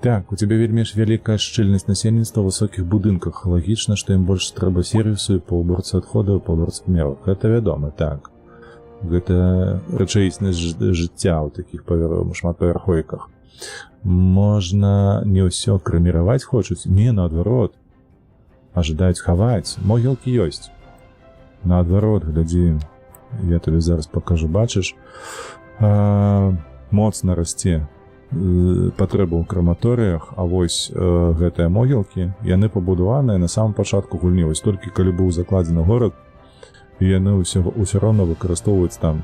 Speaker 1: Так, у тебя вельмі ж вялікая шчыльнасць насельніцтва ў высокіх будынках. Лагічна, што ім больш трэба сервісу і па ўборцы адходаў, па ўборцы памераў. Гэта вядома, так. Гэта рэчаіснасць жыцця ў такіх шматпавярховіках. Можна не ўсё крэміраваць хочуць? Не, наадварот. Ажадаюць хаваць. Могілкі ёсць. Наадварот, глядзі. Я табе зараз пакажу, бачыш. Моцна расце патрэба ў краматорыях, а вось гэтыя могілкі, яны пабудаваныя на самым пачатку гульні. Вось толькі калі быў закладзены горад, яны ўсё роўна выкарыстоўваюць там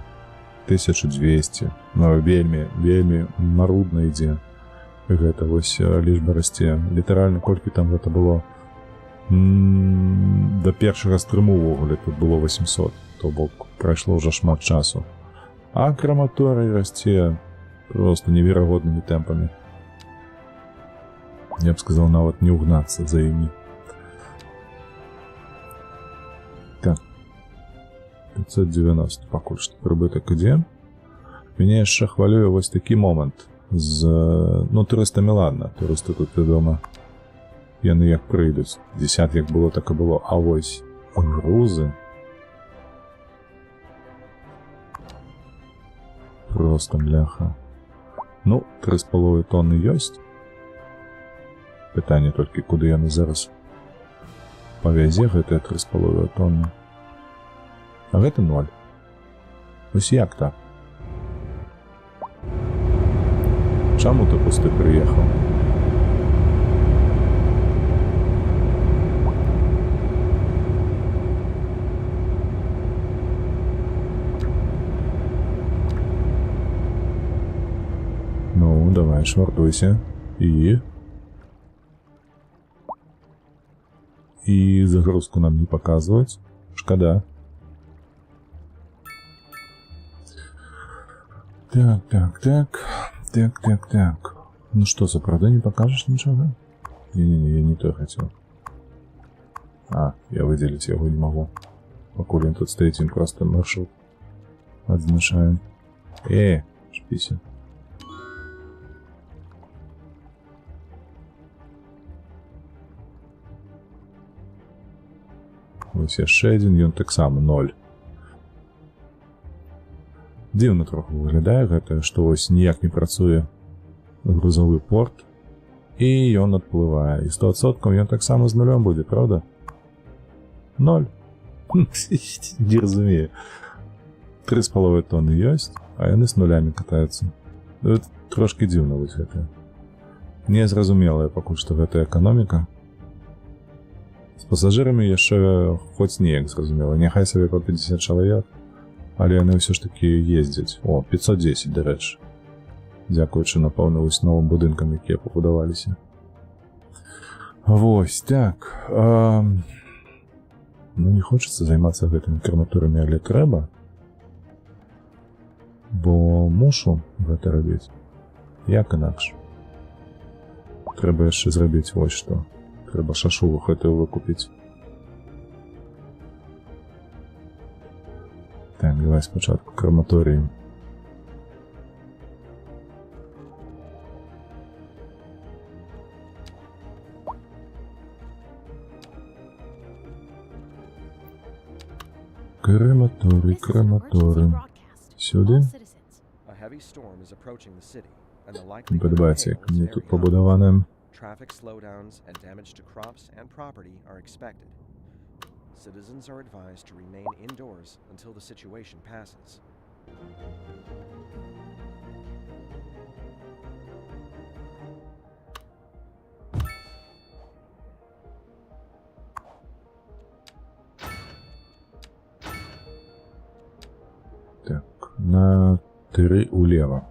Speaker 1: 1200. Вельмі марудна ідзе. Гэта вось лічба расце. Літаральна, колькі там гэта было? 20 Да першага стрыму ўвогуле тут было 800, то бок прайшло ўжо шмат часу. А краматорый расце просто неверагоднымі тэмпамі. Я б сказал, нават не угнацца за імі. Так. 590 пакуль што прыбытак ідзе. Мяне яшчэ хвалюе вось такі момант. Ну, турыстамі ладна, турысты тут, вядома, яны як прыйдуць. 10 як было, так і было. А вось грузы просто бляха. Ну, 3,5 тонны ёсць. Пытанне толькі, куды яны зараз павязе гэтыя 3,5 тонны. А гэта 0. Вось як так? Чаму ты пусты прыехаў? Ну, давай, швартуйся. І загрузку нам не паказваць. Шкада. Так. Ну что, за правда не покажешь ничего? Не-не-не, я не то хотел. А, я выделить его не могу. Покуль он тут стоит, им просто маршрут отзначаем. Шпися. Ось яшчэ адзін, ён таксама 0. Дзіўна троху выглядае гэта, што вось ніяк не працуе грузовы порт, і ён адплывае. І 100% ён таксама з нулём будзе, правда? 0. Не разумею. 3,5 тонны ёсць, а яны з нулямі катаюцца. Трошкі дзіўна вось гэта. Незразумелая пакуль што гэта эканоміка. З пасажырамі яшчэ хоць неяк зразумела. Няхай сабе па 50 чалавек, але яны ўсё ж такі ездзяць. О, 510, дарэчы. Дзякуючы, напэўна, вось новым будынкам, якія пабудаваліся. Вось, так. Ну, не хочацца займацца гэтымі краматурамі, але трэба. Бо мушу гэта рабіць. Як інакш? Трэба яшчэ зрабіць вось што. Трэба шашулу гэтую выкупіць. Так, давай спачатку краматорыі. Краматоры. Сюди. Не падабаецца, як мне тут пабудаваны.
Speaker 6: Traffic slowdowns and damage to crops and property are expected. Citizens are advised to remain indoors until the situation passes.
Speaker 1: Так, на 3 улева.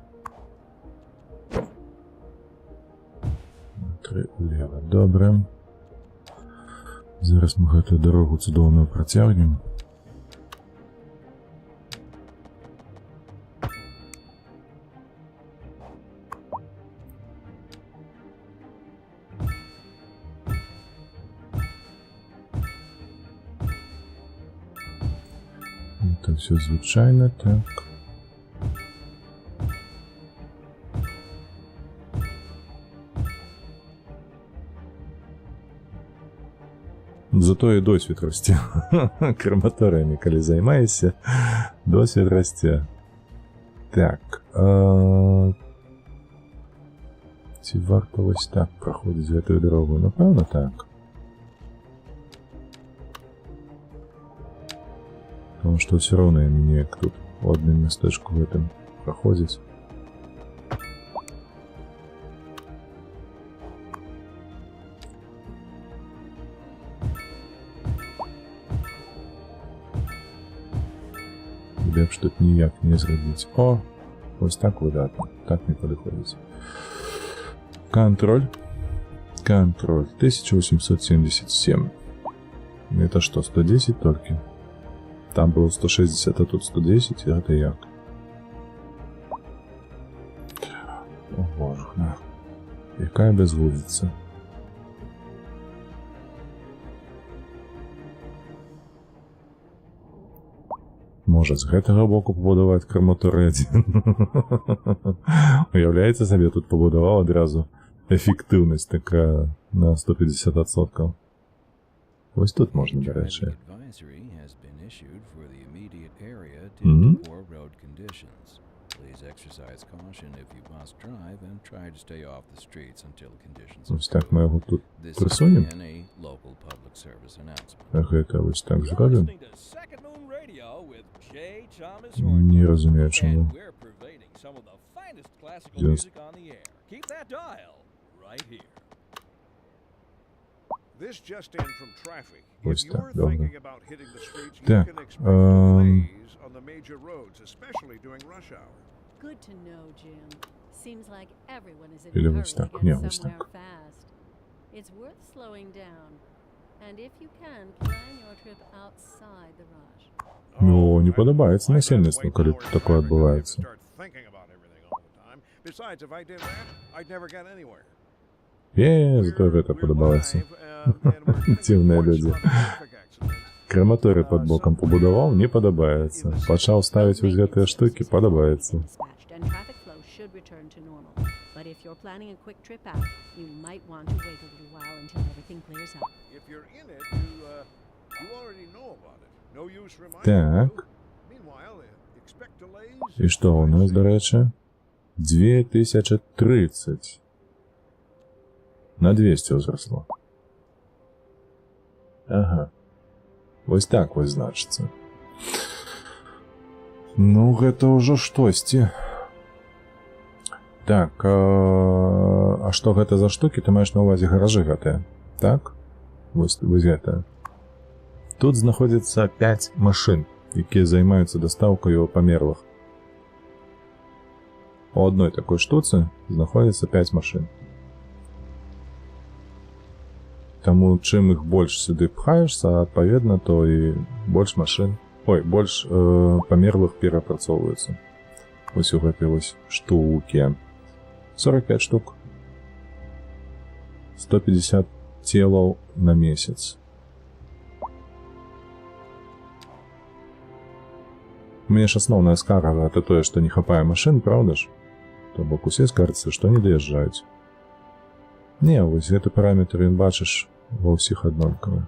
Speaker 1: 3 улева. Добре. Зараз мы гэтую дарогу цудоўную працягнем. Это все звычайно так. Зато і досвід расце. Краматорыямі, калі займаешся, досвід расце. Так. Ці варта вось так праходзіць гэтую дарогу? Напэўна, так. Потому што ўсё роўна яны неяк тут у адным мястэчку гэтым праходзяць. Лепш тут ніяк не зрабіць. О, вось так выдатна. Так не падыходзіць. Контроль. Контроль. 1877. Это что, 110 только? Там было 160, а тут 110, это як? О боже, яка безглуздиця. Може, з гэтага боку побудувати крематорій один. Уявляєте собі, тут побудував одразу ефективність така на 150%. Ось тут можна, до речі. Ось так ми його тут присунемо. Гэта ось так зробимо. Не розумію, чому.
Speaker 5: This just in from traffic.
Speaker 1: Ось
Speaker 5: If
Speaker 1: так,
Speaker 5: you're
Speaker 1: добре.
Speaker 5: thinking about hitting the streets, you
Speaker 1: Так,
Speaker 5: can expect delays on the major roads, especially during rush hour.
Speaker 4: Good to know, Jim. Seems like everyone is in
Speaker 1: Или
Speaker 4: a hurry
Speaker 1: ось
Speaker 4: to
Speaker 1: так.
Speaker 4: get
Speaker 1: Не, ось
Speaker 4: somewhere
Speaker 1: так.
Speaker 4: fast. It's worth slowing down. And if you can, plan your trip outside the rush.
Speaker 1: Ну, не
Speaker 5: I-
Speaker 1: подобається
Speaker 5: I'd rather
Speaker 1: насильництво,
Speaker 5: wait
Speaker 1: коли
Speaker 5: an hour in
Speaker 1: таке
Speaker 5: traffic than
Speaker 1: відбувається.
Speaker 5: start thinking about everything all the time. Besides, if I did that, I'd never get anywhere.
Speaker 1: Зато это
Speaker 5: We're
Speaker 1: подобається.
Speaker 5: live, and we're getting
Speaker 1: Дивные
Speaker 5: reports
Speaker 1: люди.
Speaker 5: about traffic accidents.
Speaker 1: Крематорій під боком побудував, не подобається. Почав ставити ось гэтые штуки, подобається.
Speaker 4: Dispatched and traffic flow should return to normal. But if you're planning a quick trip out, you might want to wait a little while until everything clears up.
Speaker 5: If you're in it, you already know about it. No use reminding
Speaker 1: Так.
Speaker 5: you. Meanwhile, expect delays.
Speaker 1: І що у нас, до речі? 2030. На 200 возросло. Ага. Ось так ось значиться. Ну, гэта ўжо штосьці. Так, а што гэта за штукі? Ты маеш на ўвазе гаражы гэтыя? Так? Вось гэта. Тут знаходзіцца 5 машын, якія займаюцца дастаўкаю памерлых. У одной такой штуцы знаходзіцца 5 машын. Таму чым іх больш сюды пхаешся, адпаведна, то і больш машын, больш памерлых перапрацоўваецца. Вось у гэтай вось штукі. 45 штук. 150 целаў на месяц. У мяне ж асноўная скарга гэта тое, што не хапае машын, праўда ж? То бок усе скаржацца, што не даязджаюць. Не, вось гэты параметр ён бачыш ва ўсіх аднолькавы.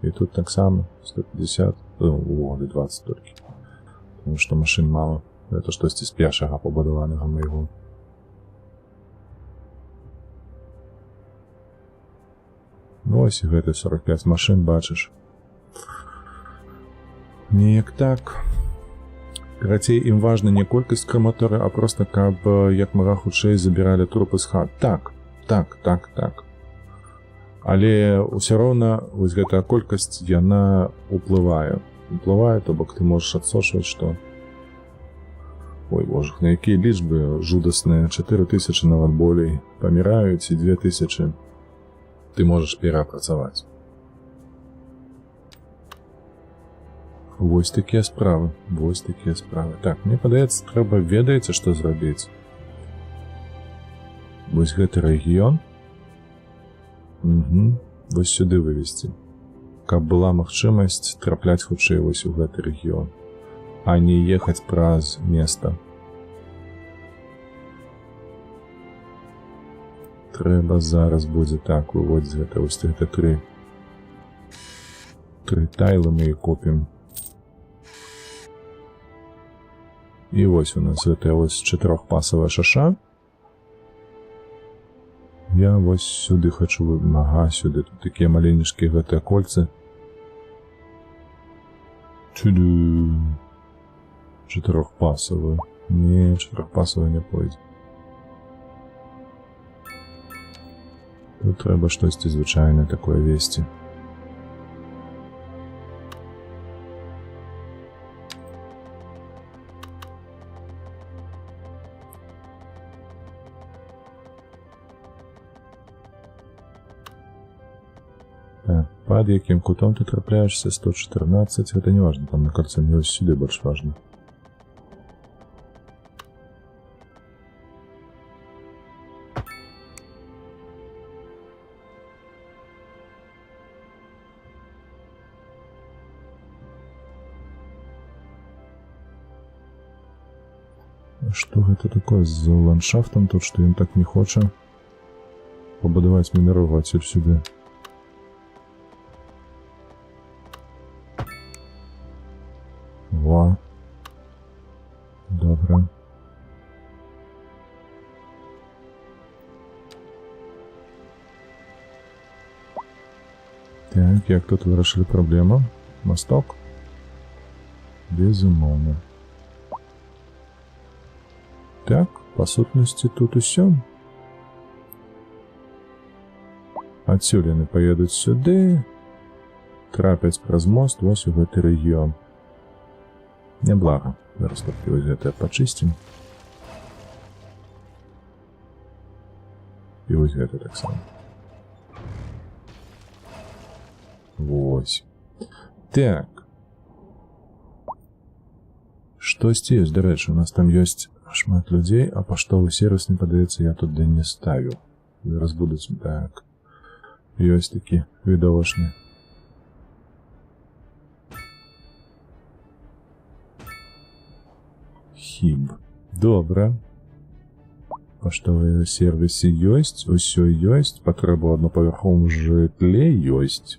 Speaker 1: І тут таксама 150, 20 толькі. Тому што машын мала. Гэта штосьці з першага пабудаванага майго. Ну ось і гэты 45 машын бачыш. Неяк так. Карацей, ім важна не колькасць крематорыя, а проста каб як мага хутчэй забіралі трупы з хат. Так. Але ўсё роўна вось гэтая колькасць, яна уплывае. Уплывае, то бок ты можаш адсочваць, што... Ой, боже, на якія лічбы жудасныя, 4000 нават болей паміраюць, і 2000 ты можаш перапрацаваць. Вось такія справы, вось такія справы. Так, мне падаецца, трэба, ведаеце, што зрабіць? Вось гэты рэгіён. Вось сюды вывесці. Каб была магчымасць трапляць хутчэй вось у гэты рэгіён, а не ехаць праз места. Трэба зараз будзе так выводзіць гэта вось гэта 3 тайлы мы і купім. І вось у нас гэта вось 4-пасавая шаша. Я вось сюды хочу выбраць. Ага, сюды. Тут такія маленечкія гэтыя кольцы. Чуду. 4-пасавая. Не, 4-пасавая не пойдзе. Тут трэба штосьці звычайнае такое весці. Так, под яким кутом ты трапляешься? 114. Это не важно, там, мне кажется, мне сюда больше важно. Что это такое за ландшафтом тут, что им так не хочет побудовать мне дорогу отсюда сюда? Во. Добре. Так, як тут вирішили проблему? Мосток? Безумовно. Так, по сутності тут усё. Отсюда они поедут сюда, трапять праз мост, вось у гэты рэгіён. Неблаго. Зараз толькі вось гэта пачысцім. І вось гэта так само. Вось. Так. Штосьці ёсць, дарэчы, у нас там ёсць шмат людзей, а паштовы сервіс, не падаецца, я туды не ставіў. Зараз будуць, так. Ёсць такі відовачны. Хіб. Добра. Паштовыя сервісы ёсць, усё ёсць, патрэба ў аднапавярховым жытле ёсць.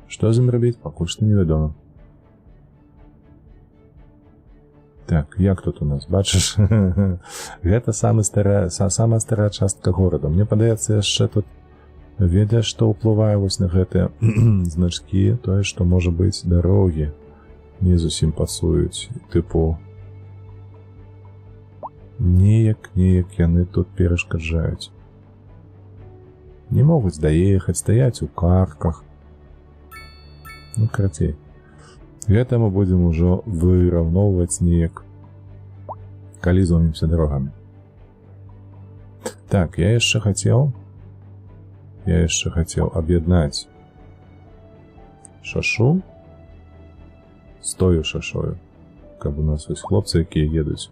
Speaker 1: Што з ім рабіць, пакуль што невядома. Так, як тут у нас, бачыш? Гэта самая старая частка горада. Мне падаецца, яшчэ тут ведаеш, што ўплывае вось на гэтыя значкі, тое, што можа быць дарогі не зусім пасуюць, тыпу неяк яны тут перашкаджаюць. Не могуць даехаць, стаяць у карках. Ну, карацей. Гэта мы будзем ужо выраўноўваць неяк, калі зоймемся дарогамі. Так, я яшчэ хацеў аб'яднаць шашу з тою шашою, каб у нас вось хлопцы, якія едуць,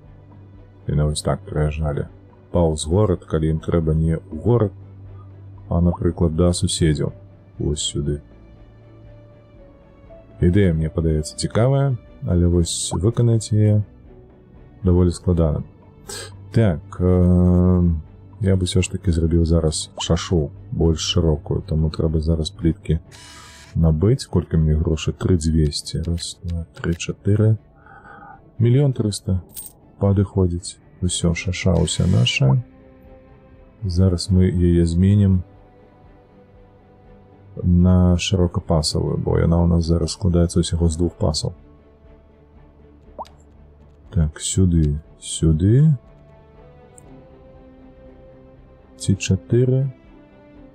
Speaker 1: яны вось так прыязджалі паўз горад, калі ім трэба не ў горад, а, напрыклад, да суседзяў вось сюды. Ідэя, мне падаецца, цікавая, але вось выканаць яе даволі складана. Так, я бы ўсё ж такі зрабіў зараз шашу больш шырокую, таму трэба зараз пліткі набыць. Колькі мне грошай? 3200. Раз, два, 3, 4. 1 300 000 падыходзіць. Усё, шаша ўся наша. Зараз мы яе зменім на шырокапасавую, бо яна у нас зараз складаецца ўсяго з 2 пасаў. Так, сюды. Ці 4.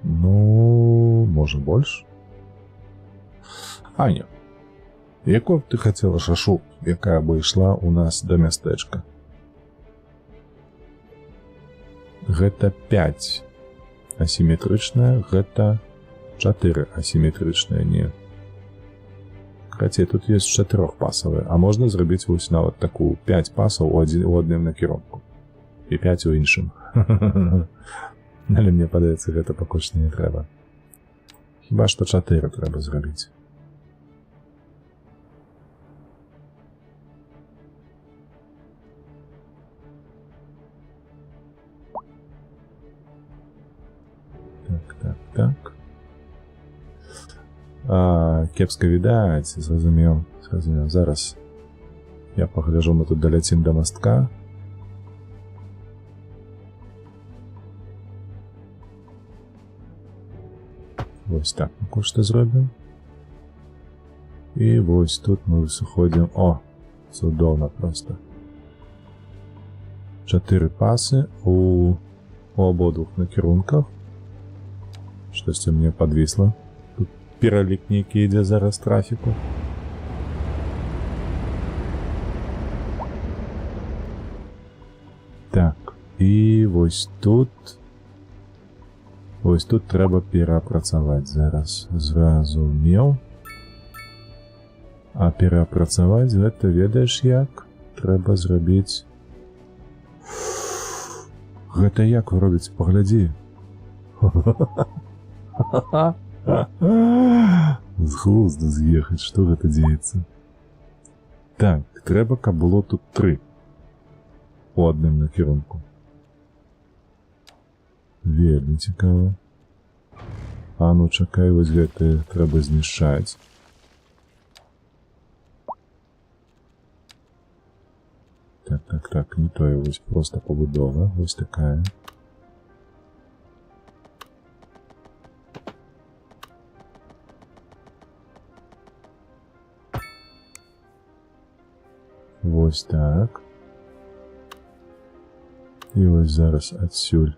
Speaker 1: Ну, можа больш. А, не. Якую б ты хацела шашу, якая бы ішла у нас да мястэчка? Гэта 5 асіметрычная, гэта 4 асіметрычныя, не. Хаця тут ёсць 4-пасавыя, а можна зрабіць вось нават такую 5 пасаў у адным накірунку і 5 у іншым. Але мне падаецца, гэта пакуль што не трэба. Хіба што 4 трэба зрабіць. Так. Кепска відаць, зразумеў. Зараз я пагляджу, мы тут даляцім да мастка. Вось так мы што зробім. І вось тут мы сыходзім. О, цудоўна проста. 4 пасы у абодвух накірунках. Штосьці мне падвісла. Тут пералік нейкі ідзе зараз трафіку. Так, і вось тут Ось тут треба перапрацаваць зараз. Зразумеў. А перапрацаваць гэта ведаеш як? Трэба зрабіць... Гэта як вы робіце? Паглядзі. З глузду з'ехаць, што гэта дзеецца? Так, трэба, каб было тут 3. У адным накірунку. Вельмі цікава. А ну чакай, вось гэта трэба знішчаць. Так, не тое, вось проста пабудова, вось такая. Вось так. І вось зараз адсюль.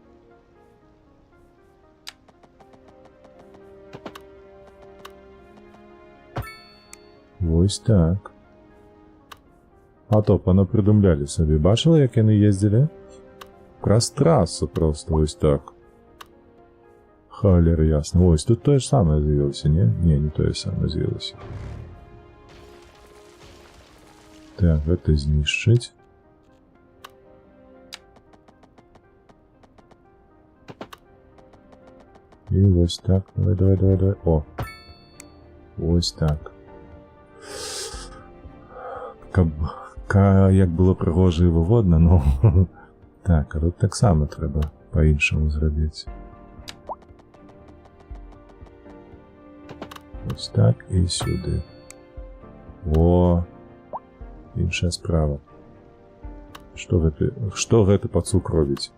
Speaker 1: Вось так. А то понапридумляли собі. Бачили, як яны ездили? Праз трасу просто ось так. Халер ясно. Ось тут то же самое з'явилося, не? Не то же самое з'явилося. Так, это знищить. І ось так. Давай. О. Ось так. Як було пригоже і вигодно, ну... Так, а тут так само треба по-іншому зробити. Ось так і сюди. О, інша справа. Що гэта пацук робіць?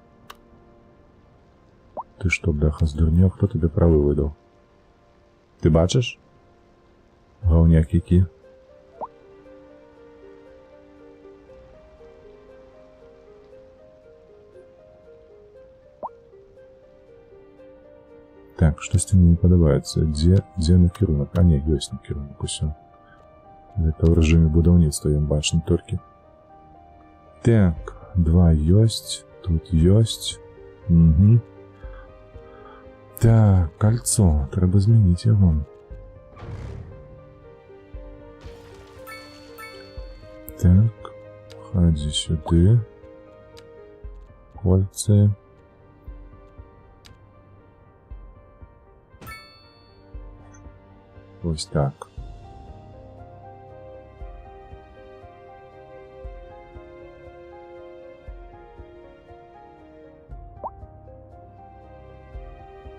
Speaker 1: Ты што, бляха, здурнеў? Хто тебе правы выдаў? Ты бачиш? Гаўняк які. Так, штосьці мне не падабаецца. Дзе накірунак? А не, ёсць накірунак, усё. Гэта ў рэжыме будаўніцтва ён бачны толькі. Так, 2 ёсць, тут ёсць. Угу. Так, кольцо, трэба змяніць яго. Так, хадзі сюды. Кольцы. Ось так.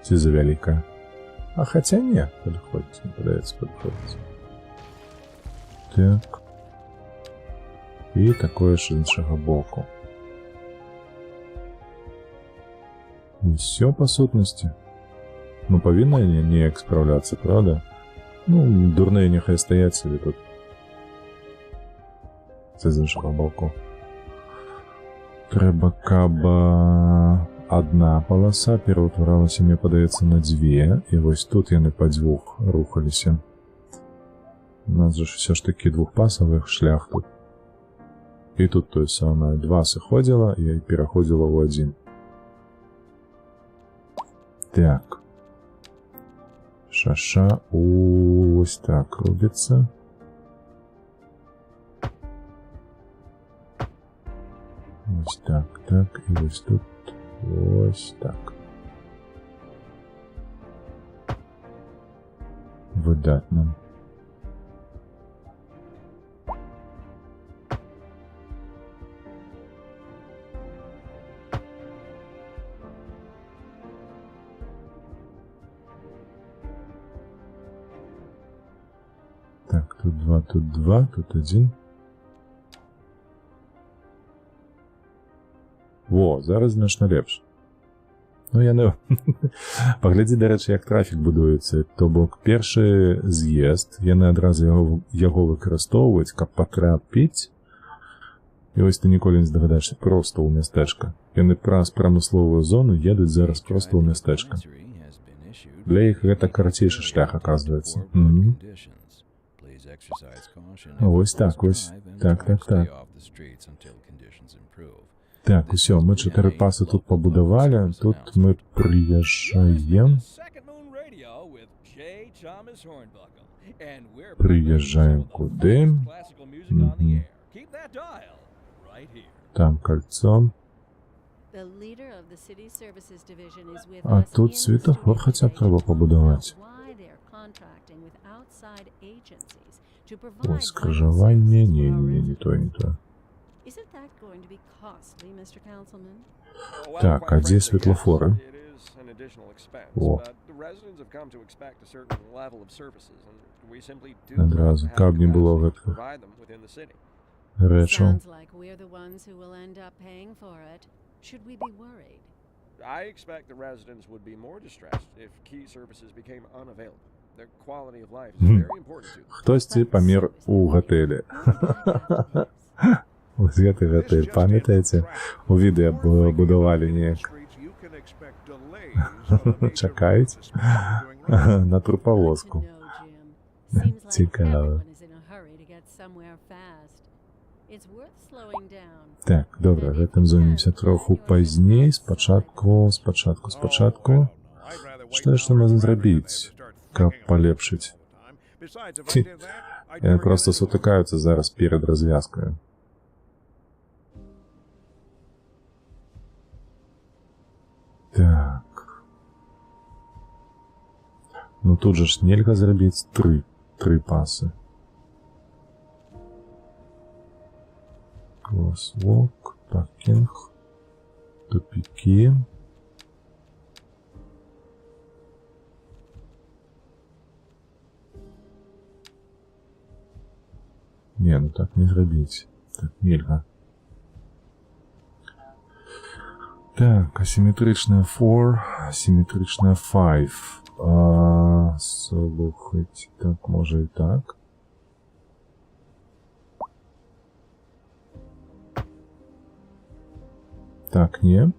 Speaker 1: Ці завяліка? А хаця не, падходзіць, не падаецца, падходзіць. Так. І такое ж з іншага боку. Усё па сутнасці. Ну, павінна неяк спраўляцца, правда? Ну, дурныя няхай стаяць сабе тут. Це з іншага боку. Трэба, каб одна паласа пераўтваралася, мне падаецца, на 2, і вось тут яны па 2 рухаліся. У нас же все ж таки двухпасовый шлях тут. І тут тое самае. 2 сыходзіла і пераходзіла ў 1. Так. Шаша ось так робится. Ось так, так, и ось тут, ось так. Видатно. Так, тут 2, тут 2, тут 1. Во, зараз значно лепш. Ну, я не... Паглядзі, дарэчы, як трафік будуецца. То бок, першы з'езд, яны адразу яго выкарыстоўваюць, каб патрапіць. І вось ты ніколі не здагадаешся, проста ў мястэчка. Яны праз прамысловую зону едуць зараз проста ў мястэчка. Для іх гэта карацейшы шлях, аказваецца. Ось так, ось. Так, так, так. Так, усё, мы 4 пасы тут побудовали. Тут мы приезжаем. Приезжаем куди? Мгм. Там кольцо. А тут світофор хоча б треба побудувати. О, скрижування. Ні, не то, не то. Так, а де світлофори? О. Одразу, каб не було гэтага речаў.
Speaker 6: I expect the residents would be more distressed if key services became unavailable. Their quality of life is very important to them.
Speaker 1: Хтосьці памер у гатэлі. Ось гэты гатэль, памятаеце? У відэа будавалі неяк. Чакаюць на трупавозку. Цікава. Так, добра, гэтым зоймемся троху пазней. Спачатку. Што яшчэ можна зрабіць, каб палепшыць? Яны проста сутыкаюцца зараз перад развязкаю. Так. Ну тут жа ж нельга зрабіць тры пасы. Кроссвок, паркінг, тупікі. Не, ну так не зрабіць. Так нельга. Так, асіметрычная 4, асіметрычная 5. Слухайте, так, може і так. Так, не.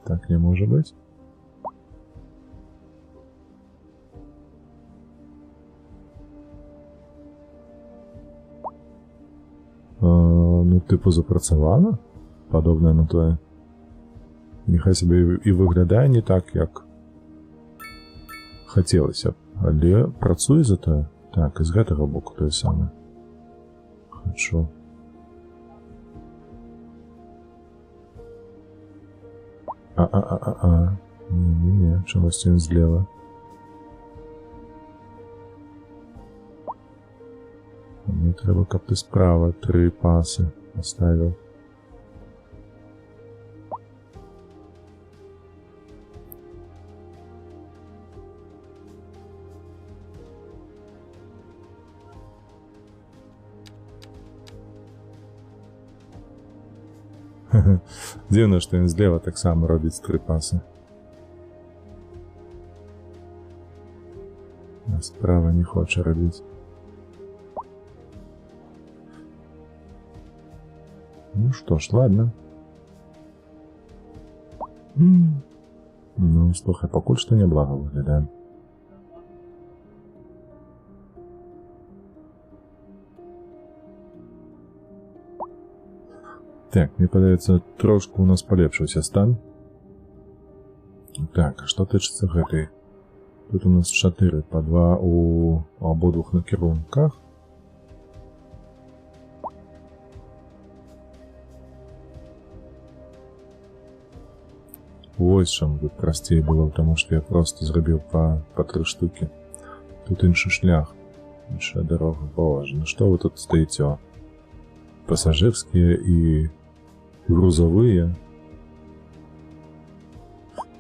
Speaker 1: Так не може бути. Ну, типу, запрацавала? Падобна на тое. Нехай себе і виглядає не так, як хацелася б. Але працуе за тое. Так, і з гэтага боку тое саме. Хочу. Не, чогось він зліва. Мені треба, каб ти справа 3 паси оставив. Дзіўна, што ён злева таксама робіць 3 пасы. А справа не хоча рабіць. Ну што ж, ладно. Ну, слухай, пакуль што няблага выглядае. Так, мне падаецца, трошку у нас палепшыўся стан. Так, а што тычыцца гэтай? Тут у нас 4, па 2 у абодвух накірунках. Вось чаму тут прасцей было, таму што я проста зрабіў па 3 штукі. Тут іншы шлях, іншая дарога. Боже, ну што вы тут стаіце? Пасажырскія і грузовыя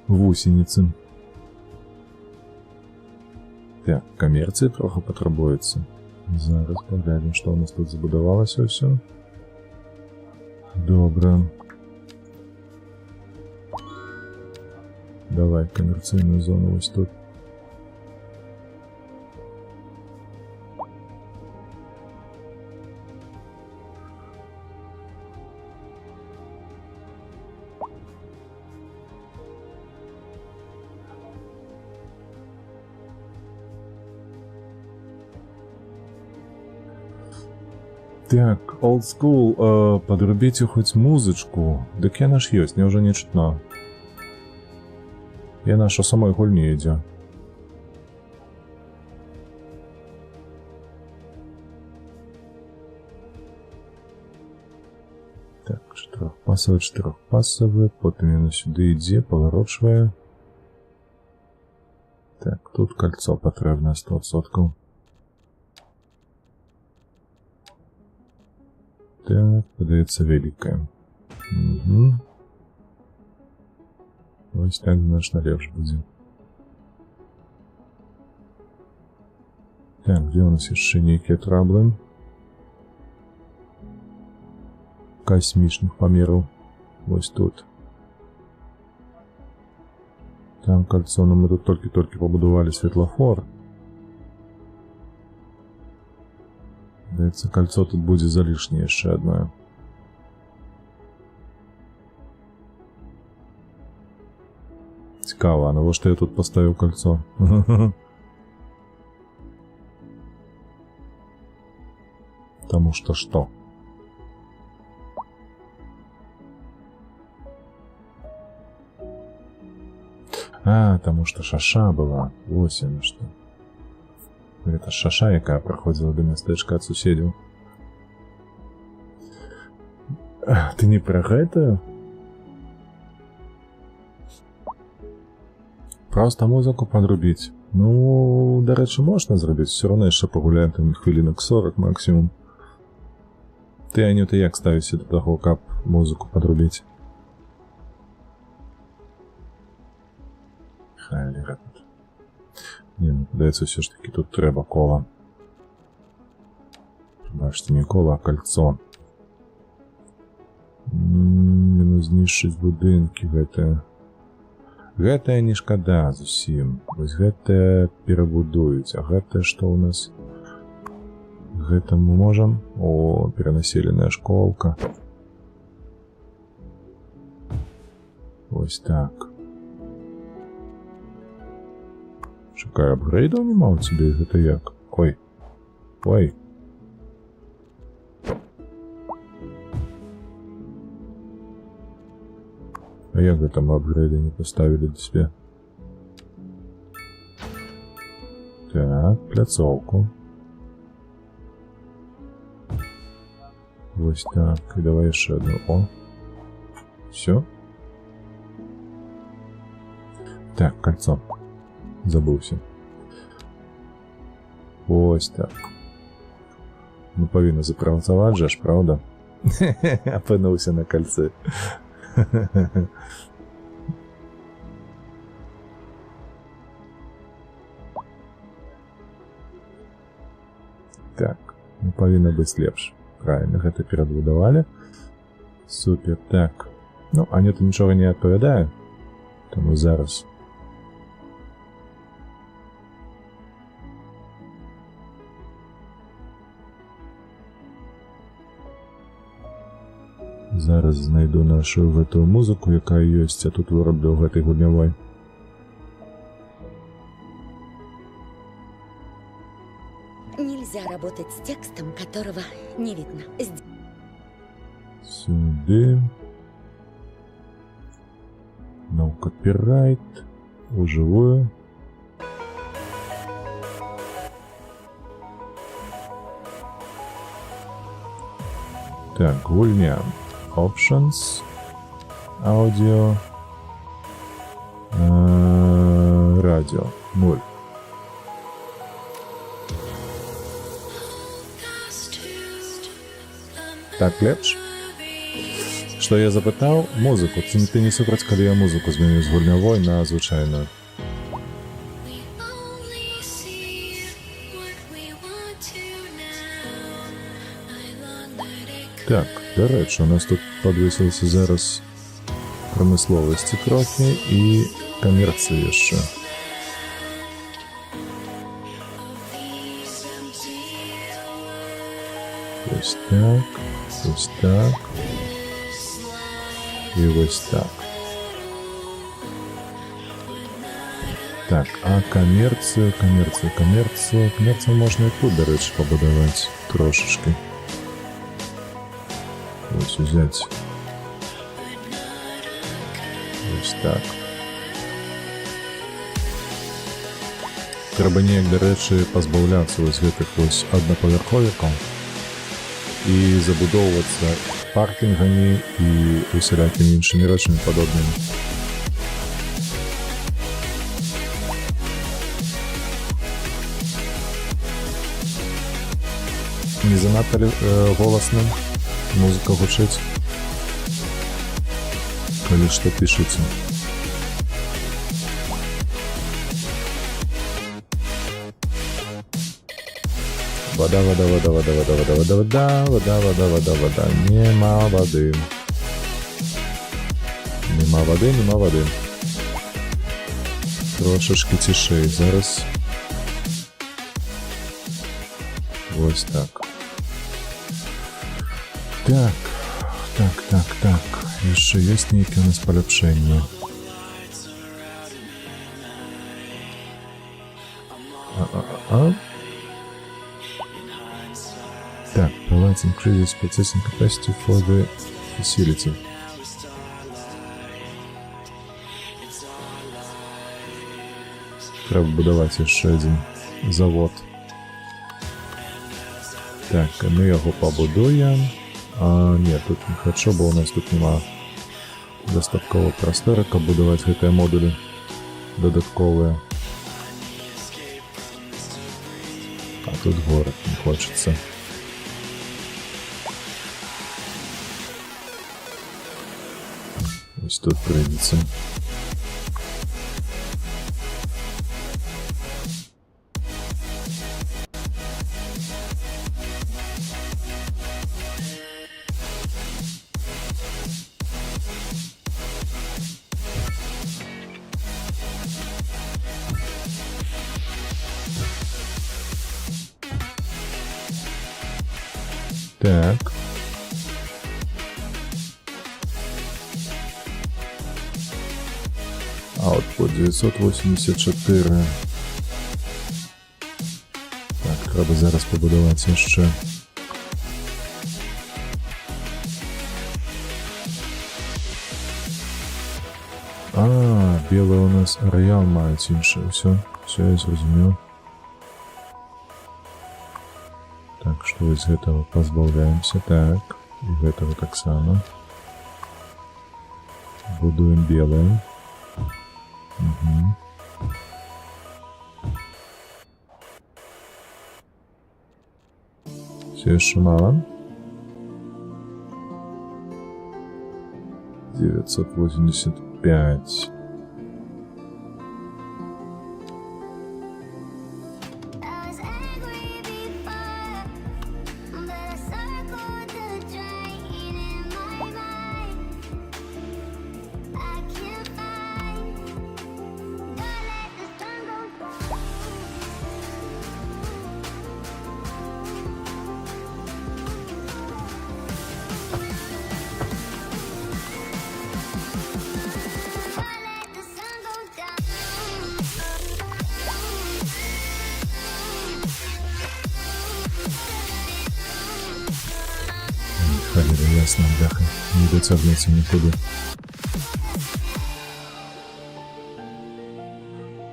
Speaker 1: гусеницы. Так, камерцыі трохи патрабуецца. Зараз паглядзім, што ў нас тут забудавалася ўсё. Добра. Давай камерцыйную зону вось тут. Так, old school, подрубіце хоць музычку. Дык яна ж ёсць, няўжо не чутно. Яна ж у самой гульні ідзе. Так, чатырохпасавы, потым яна сюды ідзе, паварочвае. Так, тут кольцо патрэбна 100%. Так, падаецца вялікае. Угу. Вось так значна лепш будзе. Так, где у нас яшчэ нейкія траблы? Касмічных памераў. Вось тут. Там кольцо, но мы тут толькі побудовали светлофор. Даецца, кольцо тут будзе залішняе яшчэ одно. Цікава, а навошта я тут поставіў кольцо? Потому что что? А, потому что шаша была. Вось яна што. Гэта шаша, якая праходзіла да мястэчка ад суседзяў. Ты не пра гэта? Проста музыку падрубіць. Ну, дарэчы, можна зрабіць. Все равно яшчэ пагуляем там хвілінак 40 максімум. Ты, Анюта, як ставіся да таго, каб музыку падрубіць? Халера тут. Не, ну, падаецца, ўсё ж таки тут трэба кола. Бачыце, не кола, а кольцо. Знішчыць будынкі гэтае. Гэтае не шкада зусім. Вось гэтае перабудуюць. А гэтае што ў нас? Гэта мы можам? О, перанаселеная школка. Вось так. Чакай, апгрейдаў нема ў цябе, гэта як? Ой. Ой. А як гэта мы апгрейды не паставілі да себе? Так, пляцоўку. Вось так, і давай яшчэ одну. О. Всё. Так, кольцо. Забыўся. Вось так. Ну, павінна запрацаваць жа ж, правда? Апынуўся на кольцы. Так, ну, павінна быць лепш. Правильно, гэта перабудавалі. Супер, так. Ну, Анюта нічога не адпавядае. Таму зараз. Зараз знайду нашу гэтую музыку, якая ёсць, а тут выраблю гэтай гульнявой.
Speaker 7: Нельзя работать с текстом, которого не видно.
Speaker 1: Сюда. No copyright. Вживую. Так, гульня. Options. Аудио. Радио. 0. Так лепш. Што я запытаў? Музыку. Ты не супраць, калі я музыку зменю з гульнявой на звычайную. Так, дарэчы, у нас тут падвысілася зараз прамысловасці трохі і камерцыі яшчэ. Вось так, вось так і вось так. Так, а камерцыю, камерцыю. Камерцыю можна і тут, дарэчы, пабудаваць трошачкі. Так, камерцыя, камерцыя, камерцыя. Камерцыя можна і тут, дарэчы, пабудаваць трошачкі. Ось узяць. Ось так. Трэба неяк, дарэчы, пазбаўляцца вось гэтых вось аднапавярховікаў і забудоўвацца паркінгамі і усялякімі іншымі рэчамі падобнымі. Не занадта голасным музыка гучыць, калі што пішыце. Вода. Нема воды. Нема воды. Трошечки цішэй зараз. Вось так. Так. Яшчэ ёсць нейкія у нас паляпшэнні. Так, provides increases processing capacity for the facility. Треба будаваць яшчэ адзін завод. Так, мы яго пабудуем. Не, тут не хачу, бо у нас тут нема дастаткова прасторы, каб будаваць гэтыя модулі дадатковыя. А тут горад не хочется. Ось тут прийдеться. Так. Output 984. Так, треба зараз побудувати ще. Біле у нас ареал мають інше. Все, я зрозумів. Так, что из этого позбавляемся. Так, и этого так само. Будуем белое. Угу. Все еще мало. 985. Халера, ясно, бляха, не дотягнется никуда.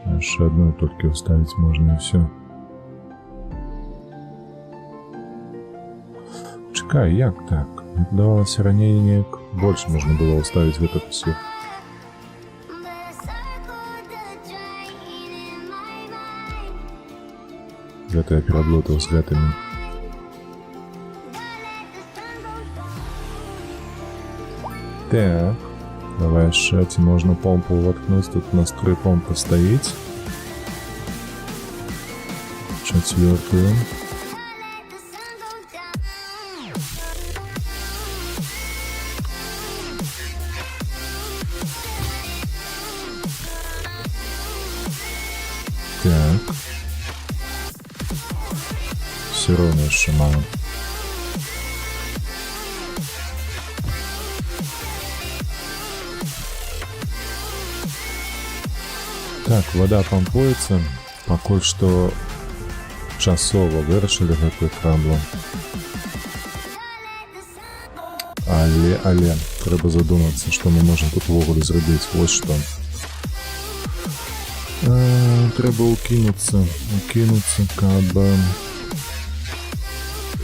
Speaker 1: Аж одной только уставить можно и все. Чекай, як так? Мне подавалось ранее неяк больше можно было уставить в это все. Это я переплутал с гэтыми. Так, давай еще, можно помпу воткнуть, тут у нас 3 помпы стоит. 4-ю. Так. Все равно еще мало. Так, вода помпуется. Пока что часово вырашили гэтую краблу. Але, трэба задумацца, што мы можам тут увогуле зрабіць. Вось што. Трэба укінуцца, каб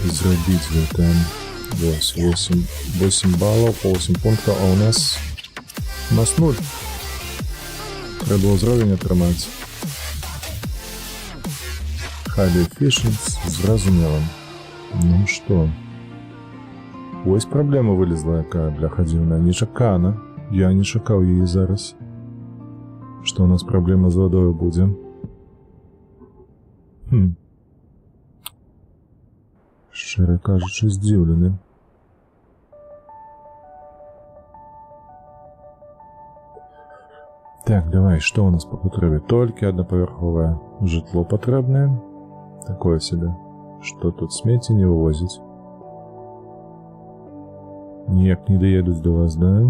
Speaker 1: зрабіць гэта. Вось, 8 балаў, по 8 пунктаў, а у нас 0. Трэба ўзровень атрымаць. Highly efficient, зразумела. Ну што? Вось праблема вылезла, якая, бляха, дзіўная. Нечакана. Я не чакаў яе зараз. Што у нас праблема з вадою будзе. Шчыра кажучы, здзіўлены. Так, давай, што у нас па патрэбе? Толькі аднапавярховае жытло патрэбнае. Такое сабе. Што тут смецце не вывозіць? Ніяк не даедуць до вас, да?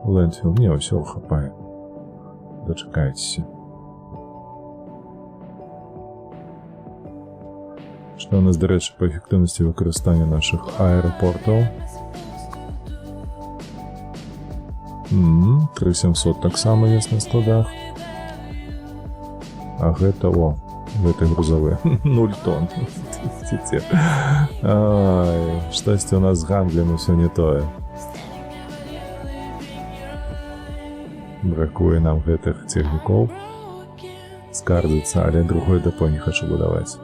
Speaker 1: Лэндфілл, не, ўсё хапае. Дачакайцеся. Што у нас, дарэчы, па эфектыўнасці выкарыстання нашых аэрапортаў? 3700 таксама ёсць на складах. А гэта, гэты грузавы. 0 тонн. Ай, штосьці у нас з гандлем усё не тое. Бракуе нам гэтых цягнікоў. Скардзіцца, але другое дэпо не хачу будаваць.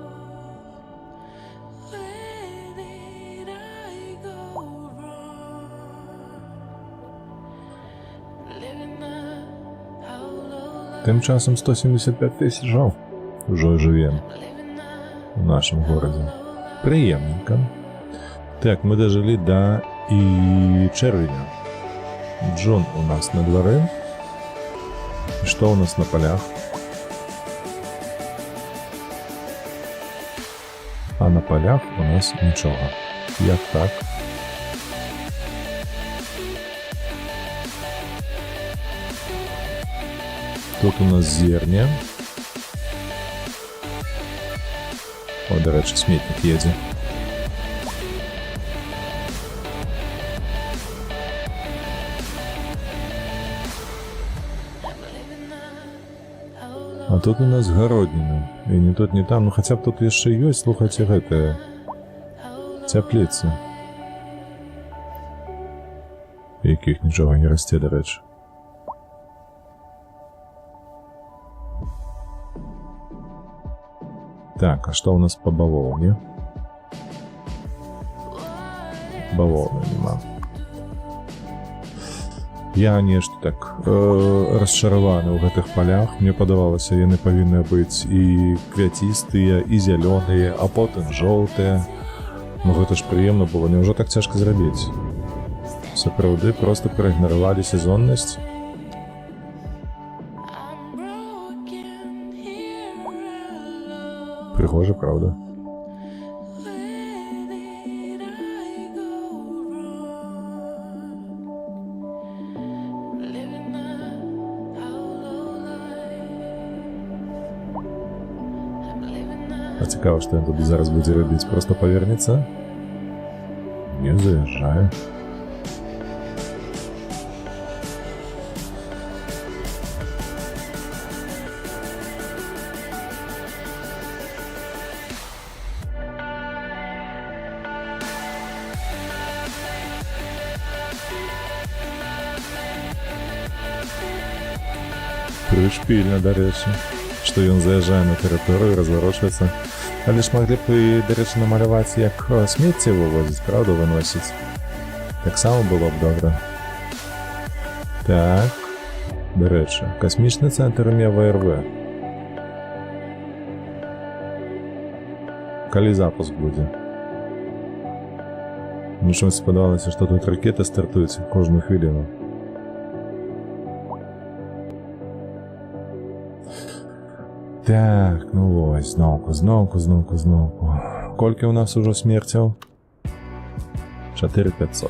Speaker 1: Тым часам 175 тысячаў ўжо жывем у нашым горадзе. Прыемненька. Так, мы дажылі да чэрвеня. Джун у нас на двары. І што у нас на палях? А на палях у нас нічога. Як так? Тут у нас зерня. О, дарэчы, сметнік едзе. А тут у нас гародніна. І не тут, не там. Ну, хаця б тут яшчэ ёсць, слухайце, гэтая цяпліца. Якіх нічога не расце, дарэчы. Так, а што ў нас па бавоўне? Бавоўны нема. Я нешта так расчараваны ў гэтых палях. Мне падавалася, яны павінны быць і квяцістыя, і зялёныя, а потым жоўтыя. Ну гэта ж прыемна было, няўжо так цяжка зрабіць? Сапраўды проста праігнаравалі сезоннасць. Прыгожа, правда? А цікава, што ён тут зараз будзе рабіць? Проста павернецца? Не заязджае. Прышпільна, дарэчы, што ён заязджае на тэрыторыю, разварочваецца. Але ж маглі б і, дарэчы, намаляваць, як смецце вывозіць, правда, выносіць. Таксама было б добра. Так, дарэчы, касмічны цэнтр імя ВРВ. Калі запуск будзе? Ну, чомусь спадавалася, што тут ракеты стартуюць кожную хвіліну. Так, ну вось, зноўку. Колькі ў нас ужо смерцяў? 4500.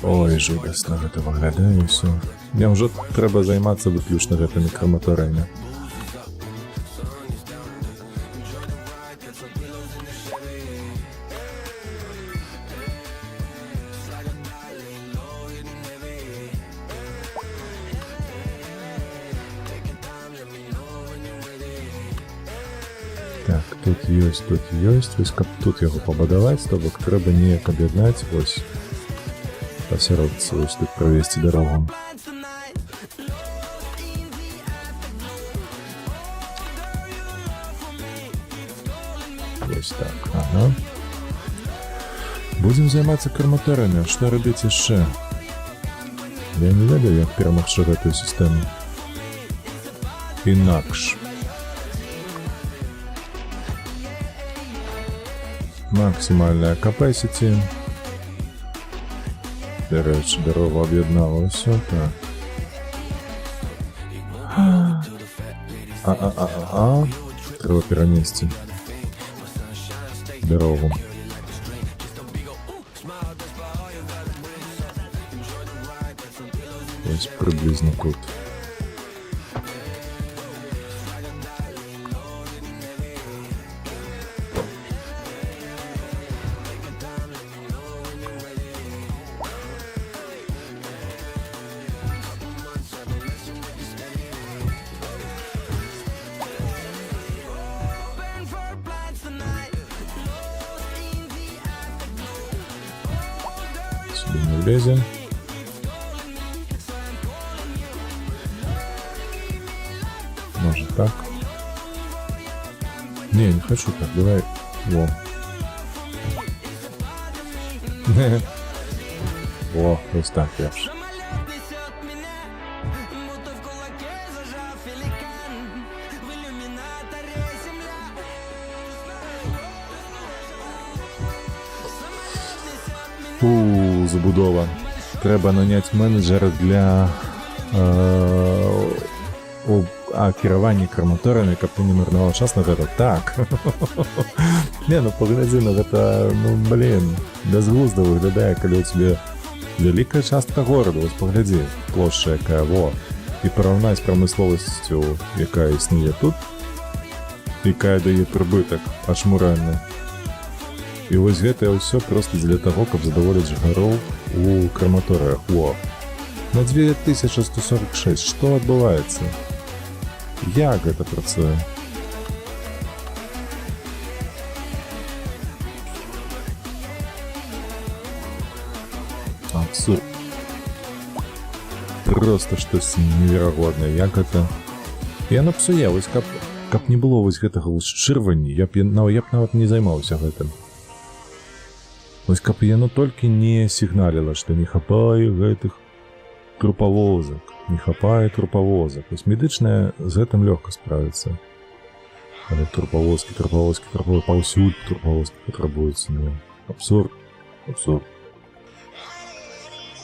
Speaker 1: Ой, жудасна гэта выглядае ўсё. Мне ўжо трэба займацца выключна гэтымі краматорыямі. Так, тут ёсць. Вось каб тут яго пабудаваць, то бок трэба неяк аб'яднаць, вось. Пасяродцы, вось тут правесці дарогу. Вось так, ага. Будзем займацца карматарамі, што рабіць яшчэ? Я не ведаю, як перамагчы гэтую сістэму. Інакш. Максимальная capacity. Дарэчы, дарога аб'яднала ўсё, так. Трэба перанесці дарогу. Ось приблизно тут. Сюда не влезем. Может так? Не хочу так, давай. Во. О, ось так лепше. Забудова. Треба наняти менеджера для кіравання карматорамі, каб ты не марнаваў час на гэта. Так. Не, ну паглядзі на гэта, ну блин, бязглузда выглядае, калі у тебе вялікая частка гораду, вось паглядзі, плошча якая, во. І параўнаць прамысловасцю, якая існуе тут, якая дае прыбытак ачмуральны. І вось гэта ўсё проста для таго, каб задаволіць жыхароў у карматорыях. Во. На 2146. Што адбываецца? Як гэта працуе? Абсурд. Просто штось неверагоднае. Як гэта? Яно псуе, вось каб не было вось гэтага шчырвання, я б нават не займаўся гэтым. Вось каб яно толькі не сігналіла, што не хапае гэтых трупавозак. Не хапае трупавозак. Вось медычная з гэтым лёгка справіцца. Але трупавозкі, паўсюль трупавозкі патрабуюцца. Ну, абсурд.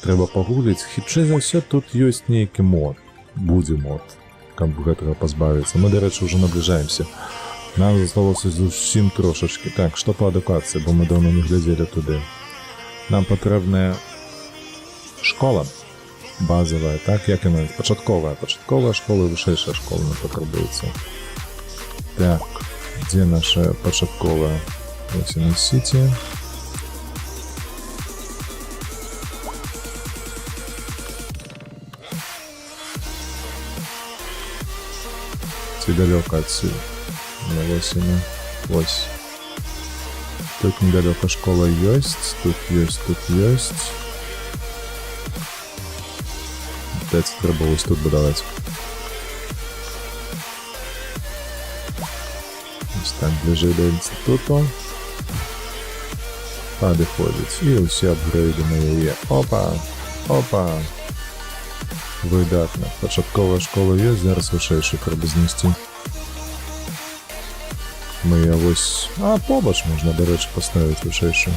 Speaker 1: Трэба пагугліць. Хітчэй за ўсё тут ёсць нейкі мод. Будзе мод, каб гэтага пазбавіцца. Мы, дарэчы, ўжо набліжаемся. Нам засталося зусім трошачкі. Так, што па адукацыі, бо мы даўно не глядзелі туды. Нам патрэбная школа базовая, так, як яна? Пачатковая школа і вышэйшая школа нам патрабуецца. Так, дзе наша пачатковая? Вось яна сіці. Ці далёка адсюль? Вось яна. Вось. Тут недалёка школа ёсць, тут ёсць. Опять трэба вось тут будаваць. Вось так, бліжэй да інстытуту. Падыходзіць. І ўсе апгрэйды на яе. Опа! Выдатна. Пачатковая школа ёсць, зараз вышэйшую трэба знесці. Мы я вось... побач можна, дарэчы, паставіць вышэйшую.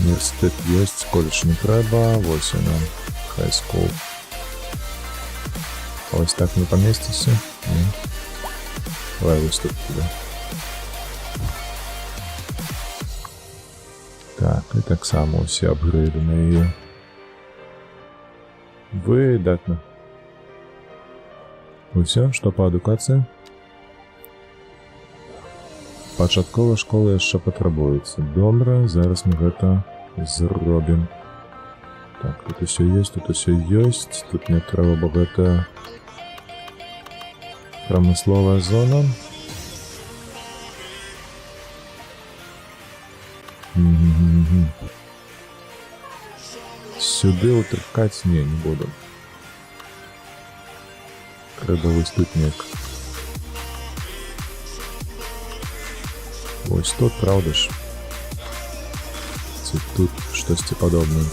Speaker 1: Універсітэт ёсць, коледж не трэба. Вось яна. High school. Ось так не памесціся. Давай вось тут туди. Так, і так само усе апгрейды на яе. Выдатна. Усё, што па адукацыі? Пачатковая школа яшчэ патрабуецца. Добра, зараз мы гэта зробім. Так, тут усё ёсць, тут не трэба, бо гэта прамысловая зона. сюди утркаць? Не буду. Трэба вось тут неяк. Вось тут, правда ж? Ці тут штосьці падобнае.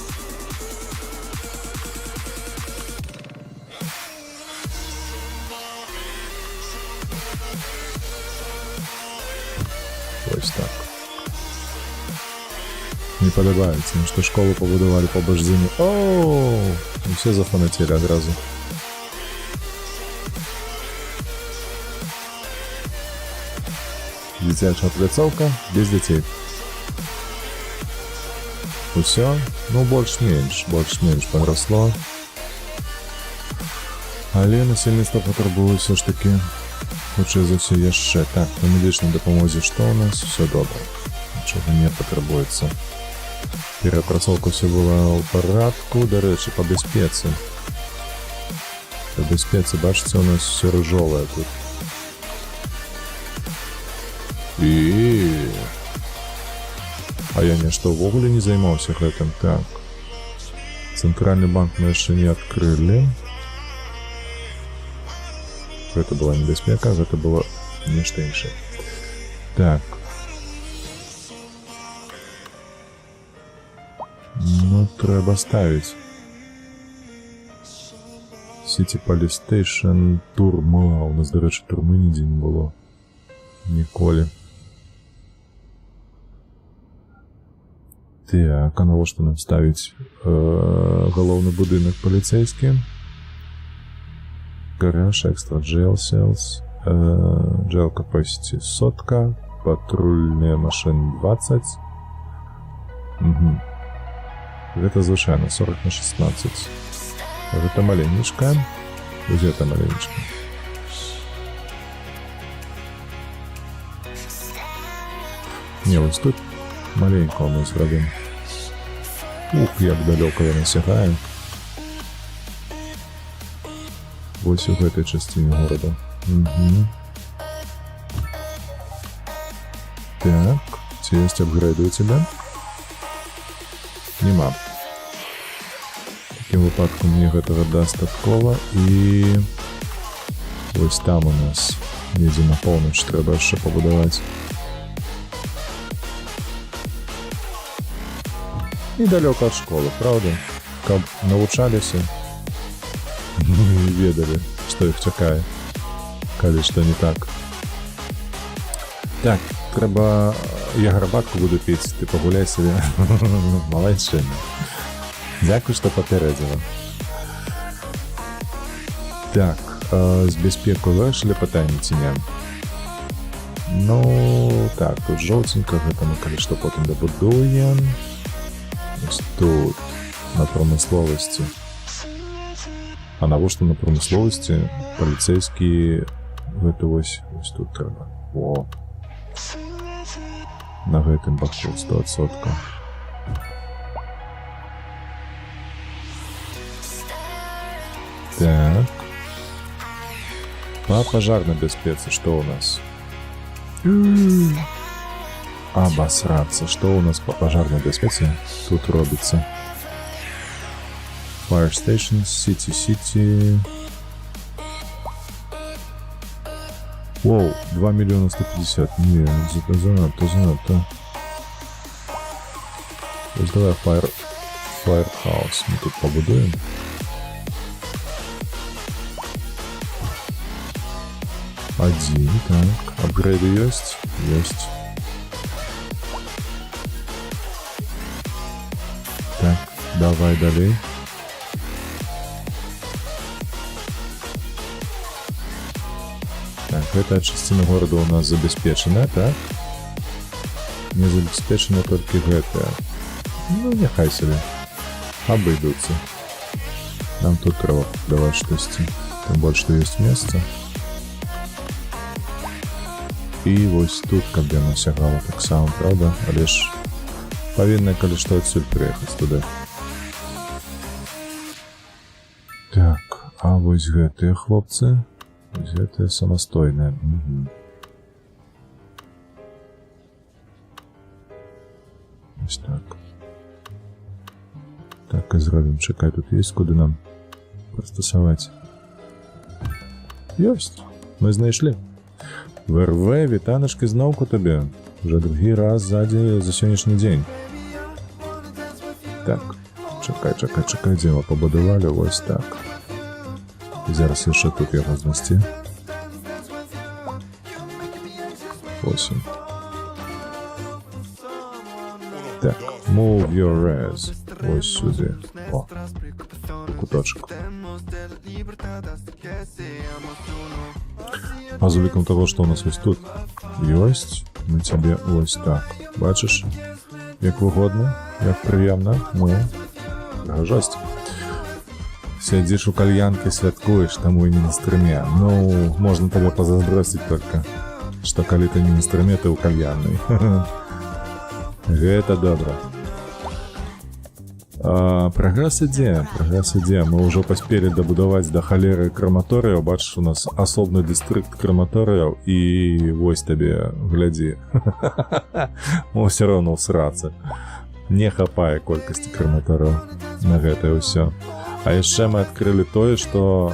Speaker 1: Ось так. Не падабаецца, што школу пабудавалі побач з імі. Оу! І все зафанацелі адразу. Дзіцячая пляцоўка без дзяцей. Усё? Ну, больш-менш падрасло. Але насельніцтва патрабуе ўсё ж такі, хутчэй за ўсё яшчэ. Так, на медычнай дапамозе што ў нас? Усё добра. Нічога не патрабуецца. Перапрацоўка ўсё была ў парадку. Дарэчы, па бяспецы. Па бяспецы, бачыце, у нас усё рыжовае тут. А я нешта ўвогуле не займаўся гэтым. Так. Цэнтральны банк мы яшчэ не адкрылі. Гэта была небяспека, гэта было нешта іншае. Так. Ну, трэба ставіць. City Police Station, турма. У нас, дарэчы, турмы нідзе не было. Ніколі. Так, а навошта нам ставіць галоўны будынак паліцэйскі? Гараж, экстра jail cells, jail capacity 100, патрульныя машыны 20. Гэта звычайна 40/16. Гэта маленечка. Дзе гэта маленечка? Не, вось тут маленького мы зробім. Ух, як далёка яна сягае. Вось у гэтай часціне горада. Так, ці ёсць апгрейды у цябе? Нема. В такім выпадку мне гэтага дастаткова. І вось там у нас недзе на поўнач трэба яшчэ пабудаваць. Недалёка ад школы, правда? Каб навучаліся і ведалі, што іх чакае, калі што не так. Так, трэба... Я гарбатку буду піць, ты пагуляй сабе. Малайчына. Дзякуй, што папярэдзіла. Так, з бяспеку вырашылі пытанне ці не? Ну, так, тут жоўценька, гэта мы калі што потым дабудуем. Ось тут, на прамысловасці. А навошта на прамысловасці? Паліцэйскі гэта ось тут трэба. О! На гэтым баку 100%. Так. Па пажарнай бяспецы што ў нас? Обосраться. Что у нас по пожарной бяспецы тут робится? Fire Station, City. Воу, 2 миллиона 150. Не, занадто. То есть давай Firehouse мы тут побудуем. Один, так. Апгрейды есть? Есть. Так, давай далей. Так, гэта частина города у нас забяспечана, так? Не забяспечана толькі гэтая. Ну, няхай сабе. Абыдуцца. Нам тут трэба даваць штосьці. Тым больш, што ёсць месца. І вось тут, каб яна сягала таксама, правда? Але ж павінна, калі што, адсюль прыехаць туды. Так, а вось гэтыя хлопцы, вось гэтыя самастойныя. Ось так. Так, так і зробім. Чекай, тут є куди нам пристосувати. Ёсть, ми знайшли. ВРВ, вітаночки знову тобі. Вже другий раз ззаді за сьогоднішній день. Так, чекай, де ми побудували, ось так. І зараз ще тут його знести. Ось він. Так, move your res. Ось сюди. О, куточок. А з уліком того, що у нас ось тут есть, ми тебе ось так. Бачиш, як вигодно, як приємно. Ну, жесть. Сидишь у кальянки, святкуешь, тому и не на стриме. Ну, можно тебе позаздравить только, что коли ты не на стриме, ты у кальянной. Это добро. Прогресс іде. Мы уже поспели добудовать до холеры крематорию. Бачиш, у нас особный дистрикт крематорию. И вось тебе, гляди. Ну, все равно всраться. Не хапае колькости крематорию на гэта все. А яшчэ мы адкрылі тое, што,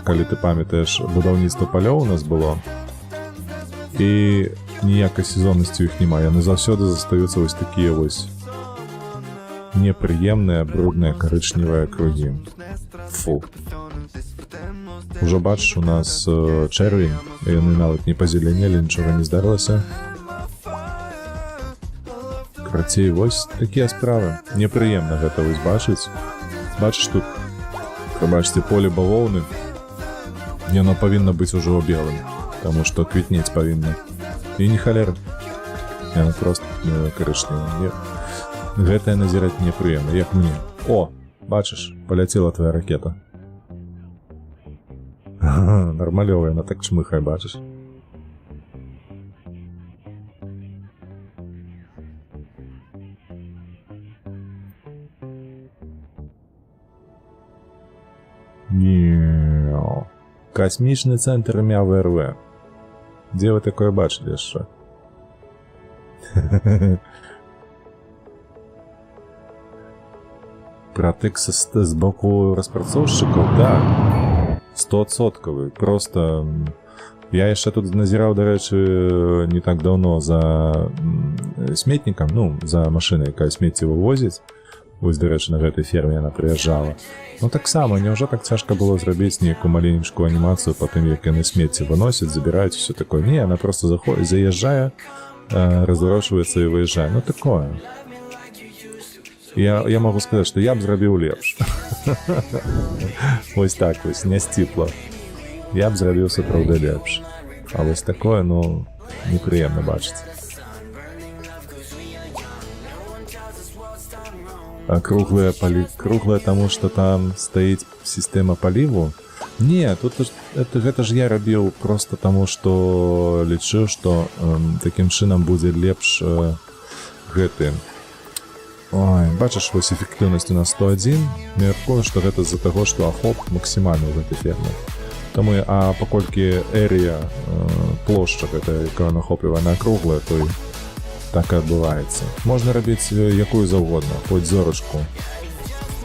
Speaker 1: калі ты памятаеш, будаўніцтва палёў у нас было, і ніякай сезоннасці ў іх няма. Яны заўсёды застаюцца вось такія вось непрыемныя, брудныя, карычневыя кругі. Фу. Ужо бачыш, у нас чэрвень, і яны нават не пазеленелі, нічога не здарылася. Карацей, вось такія справы. Непрыемна гэта вось бачыць. Бачиш, тут, прабачце, поле бавоўны, яно павінна быць ужо белым, таму што квітнець павінна. І не халера. Яно проста карычневае. Гэтае назіраць непрыемна, як мне. О, бачыш, паляцела твая ракета. Нармалёва, яна так чмыхае, бачыш. Космічны цэнтр імя ВРВ. Дзе вы такое бачылі яшчэ? Пратык з боку распрацоўшчыкаў? Да. 100%. Просто я яшчэ тут назіраў, дарэчы, не так даўно за сметнікам, ну, за машынай, якая смецце вывозіць. Вось, дарэчы, на гэтай ферме яна прыязджала. Ну, таксама, няўжо так цяжка было зрабіць нейкую маленечкую анімацыю па тым, як яны смецце выносяць, забіраюць, усё такое. Не, яна просто заходзіць, заязджае, разворачваецца і выязджае. Ну, такое. Я могу сказаць, што я б зрабіў лепш. Вось так вось, не сціпла. Я б зрабіў сапраўды лепш. А вось такое, ну, непрыемна бачыць. А круглые тому, что там стоит система поливу. Не, тут гэта ж я рабіў просто тому, что лічыў, что таким чынам будзе лепш гэты. Ой, бачыш, вось эффектыўнасць у нас 101. Мяркую, што гэта з-за таго, што ахоп максімальны ў гэтай ферме. Таму, а паколькі эрія, плошча гэта, якая нахоплівана круглая, то і так і адбываецца. Можна рабіць якую заўгодна, хоць зорачку.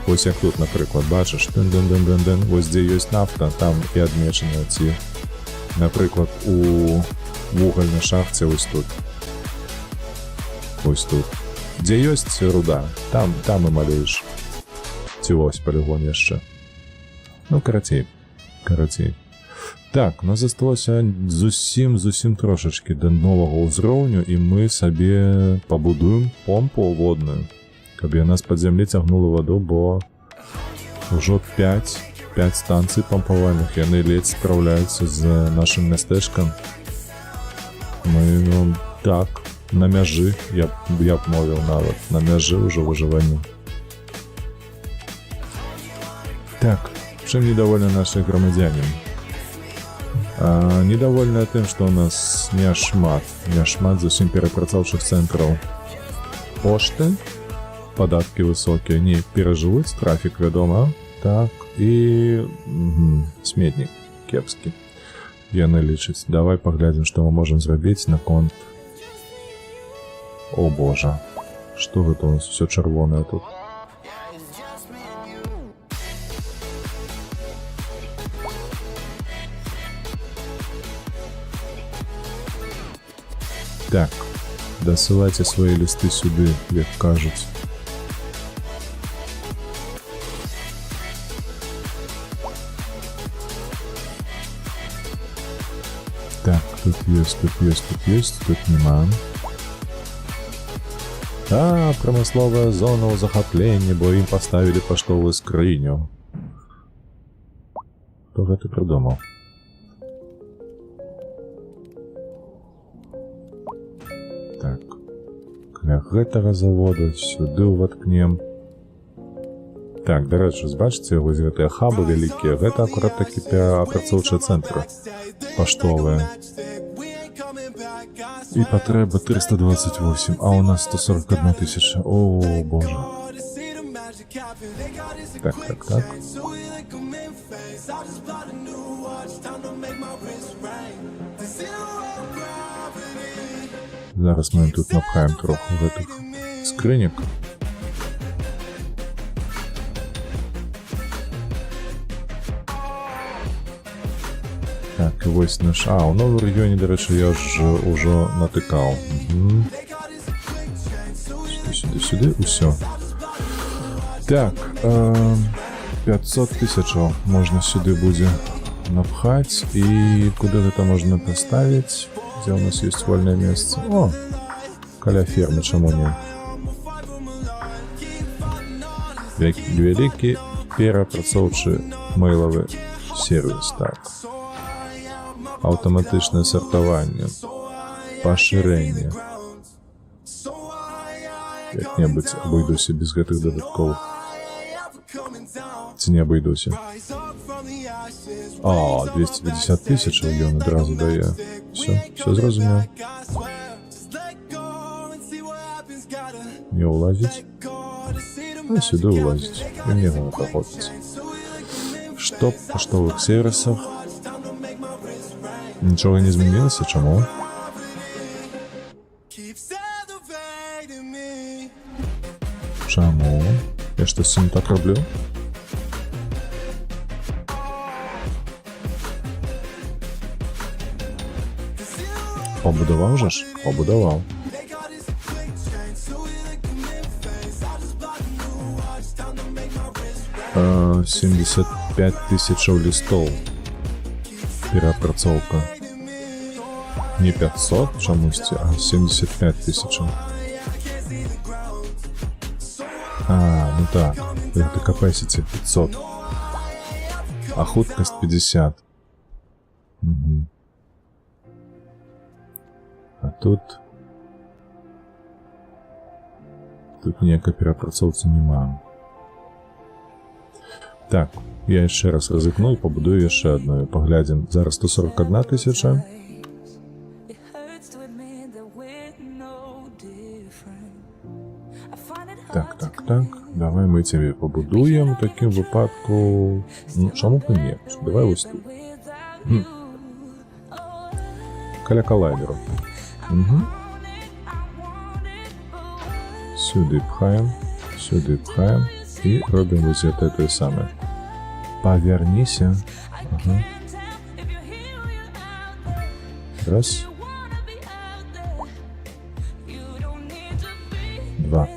Speaker 1: Вось як тут, напрыклад, бачыш, дын-дын-дын-дын-дын, вось дзе ёсць нафта, там і адмечана, ці, напрыклад, у вугальнай шахце вось тут. Вось тут. Дзе ёсць руда, там і малюеш. Ці вось палігон яшчэ. Ну, карацей. Так, у нас засталося зусім трошачкі да новага ўзроўню, і мы сабе пабудуем помпу водную, каб яна з-пад зямлі цягнула ваду, бо ўжо 5 станцый пампавальных, яны ледзь спраўляюцца з нашым мястэчкам. Мы, ну, так, на мяжы, я б мовіў нават, на мяжы ўжо выжывання. Так, чым недовольны нашы грамадзяне? Недовольны тым, што у нас няшмат зусім перапрацоўчых цэнтраў. Кошты, падаткі высокія, не перажывуць, трафік, вядома, так, і сметнік кепскі. Яны лічаць. Давай паглядзім, што мы можам зрабіць наконт. О божа, што гэта у нас усё чырвонае тут? Так, дасылайце свае лісты сюды, як кажуць. Так, тут есть, тут нема. Прамысловая зона ў захапленні, бо ім паставілі паштовую скрыню. Хто гэта прыдумаў? Так, каля гэтага завода сюды ўваткнем. Так, дарэчы, бачыце, вось гэтыя хабы вялікія, гэта акурат такі апрацоўчыя цэнтры паштовыя. І патрэба 328, а у нас 141 тысяча. О, боже. Так. Зараз мы тут напхаем троху гэтых скрынек. Так, і вось наш... у новым рэгіёне, дарэчы, я ж ужо натыкаў. Сюды, усё. Так, 500 тысячаў можна сюды будзе напхаць. І куды гэта можна паставіць? Дзе у нас ёсць вольнае месца? О, каля фермы, чаму не? Вялікі перапрацоўчы мэйлавы сервіс, так. Аўтаматычнае сартаванне, пашырэнне. Як-небудзь абыдуся без гэтых дадатковых. Ці не абыдуся? 250 тысячаў ён адразу дае. Все зразумеў. Не ўлазіць? А сюды ўлазіць. І мне гэта паходзіць. Што па паштовых сервісах? Нічога не змянілася? Чаму? Чаму? Я штосьці не так раблю? Пабудаваў жа ж? Пабудаваў. — 75 тысячаў лістоў. Перапрацоўка. Не 500 чамусьці, а 75 тысячаў. Ну так. Гэта capacity 500. А хуткасць 50. А тут... Тут ніякай перапрацоўцы няма. Так, я яшчэ раз рызыкну і пабудую яшчэ адну. Паглядзім. Зараз 141 тысяча. Так. Давай мы цябе пабудуем. У такім выпадку... Ну, чаму б не? Давай вось тут. Каля коллайдеру. Сюды пхаем. І робім вось гэта тое самае. Паверніся. Раз. Два.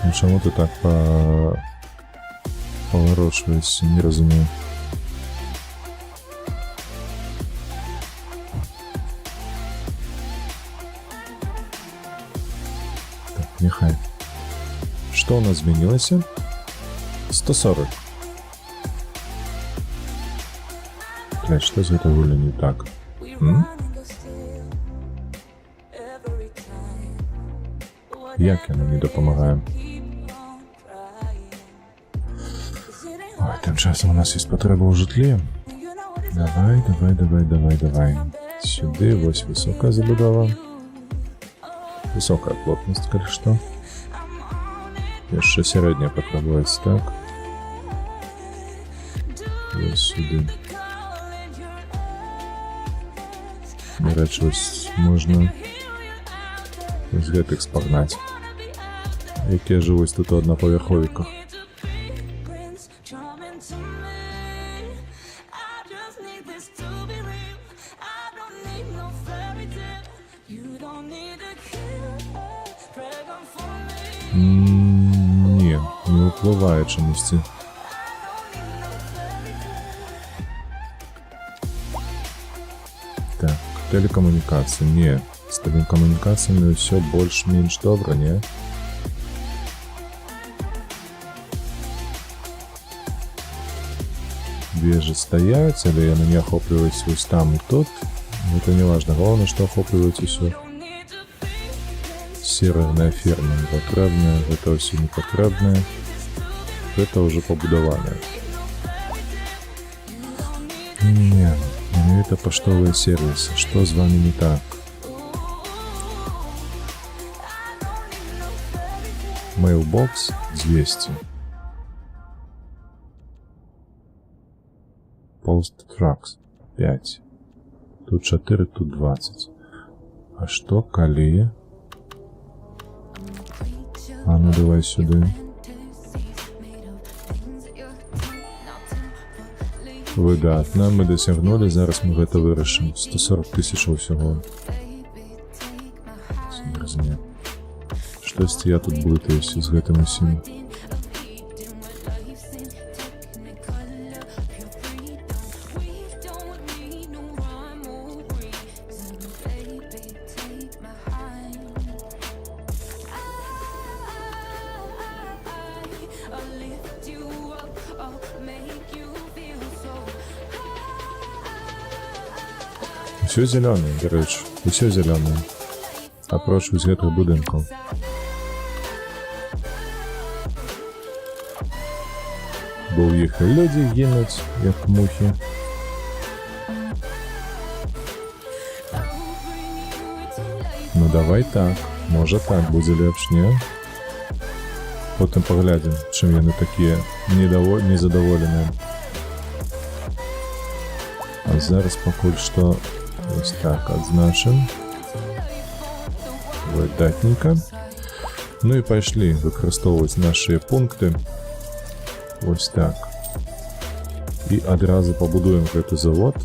Speaker 1: Ну чаму ты так поворачиваешься, не разумею. Так, нехай. Что у нас змянілася? 140. Блядь, что за это гуля не так? Як яна не дапамагае? Ой, тым часам у нас есть патрэба ў жытле. Давай. Сюды, вось высокая забудова. Высокая плотнасць, калі што. Яшчэ сярэдняя патрабуецца, так? Вось сюды. До речі, ось можна ось гэтых спагнаць, якія жывуць тут у аднапавярховіках. Не, не ўплывае чамусьці. Так, телекоммуникации. Не, с телекоммуникациями все больш-менш добра, не? Вежи стоять, или яны не охопліваюць вось там и тут. Это не важно. Главное, что охопліваюць усё. Серверная ферма непотребная, это все непотребное. Это уже побудование. Не, это поштовые сервисы. Что с вами не так? Mailbox 200. Post Trucks 5. Тут 4, тут 20. А что коли? А ну давай сюда. Выдатно, мы досягнули, зараз мы гэта вырашым. 140 тысяч усього. Серьезно. Штосьці я тут блытаюсь з гэтым усім. Все зеленое, короче, все зеленое. Апроч з гэтых будынкаў. Бо ў іх людзі гінуць, як мухі. Ну давай так, можа так будзе лепш, не? Потым паглядзім, чым яны такія незадаволеныя. А зараз пакуль што ось так адзначым. Выдатненько. Ну і пайшлі выкарыстоўваць нашыя пункты. Ось так. І адразу пабудуем гэты завод.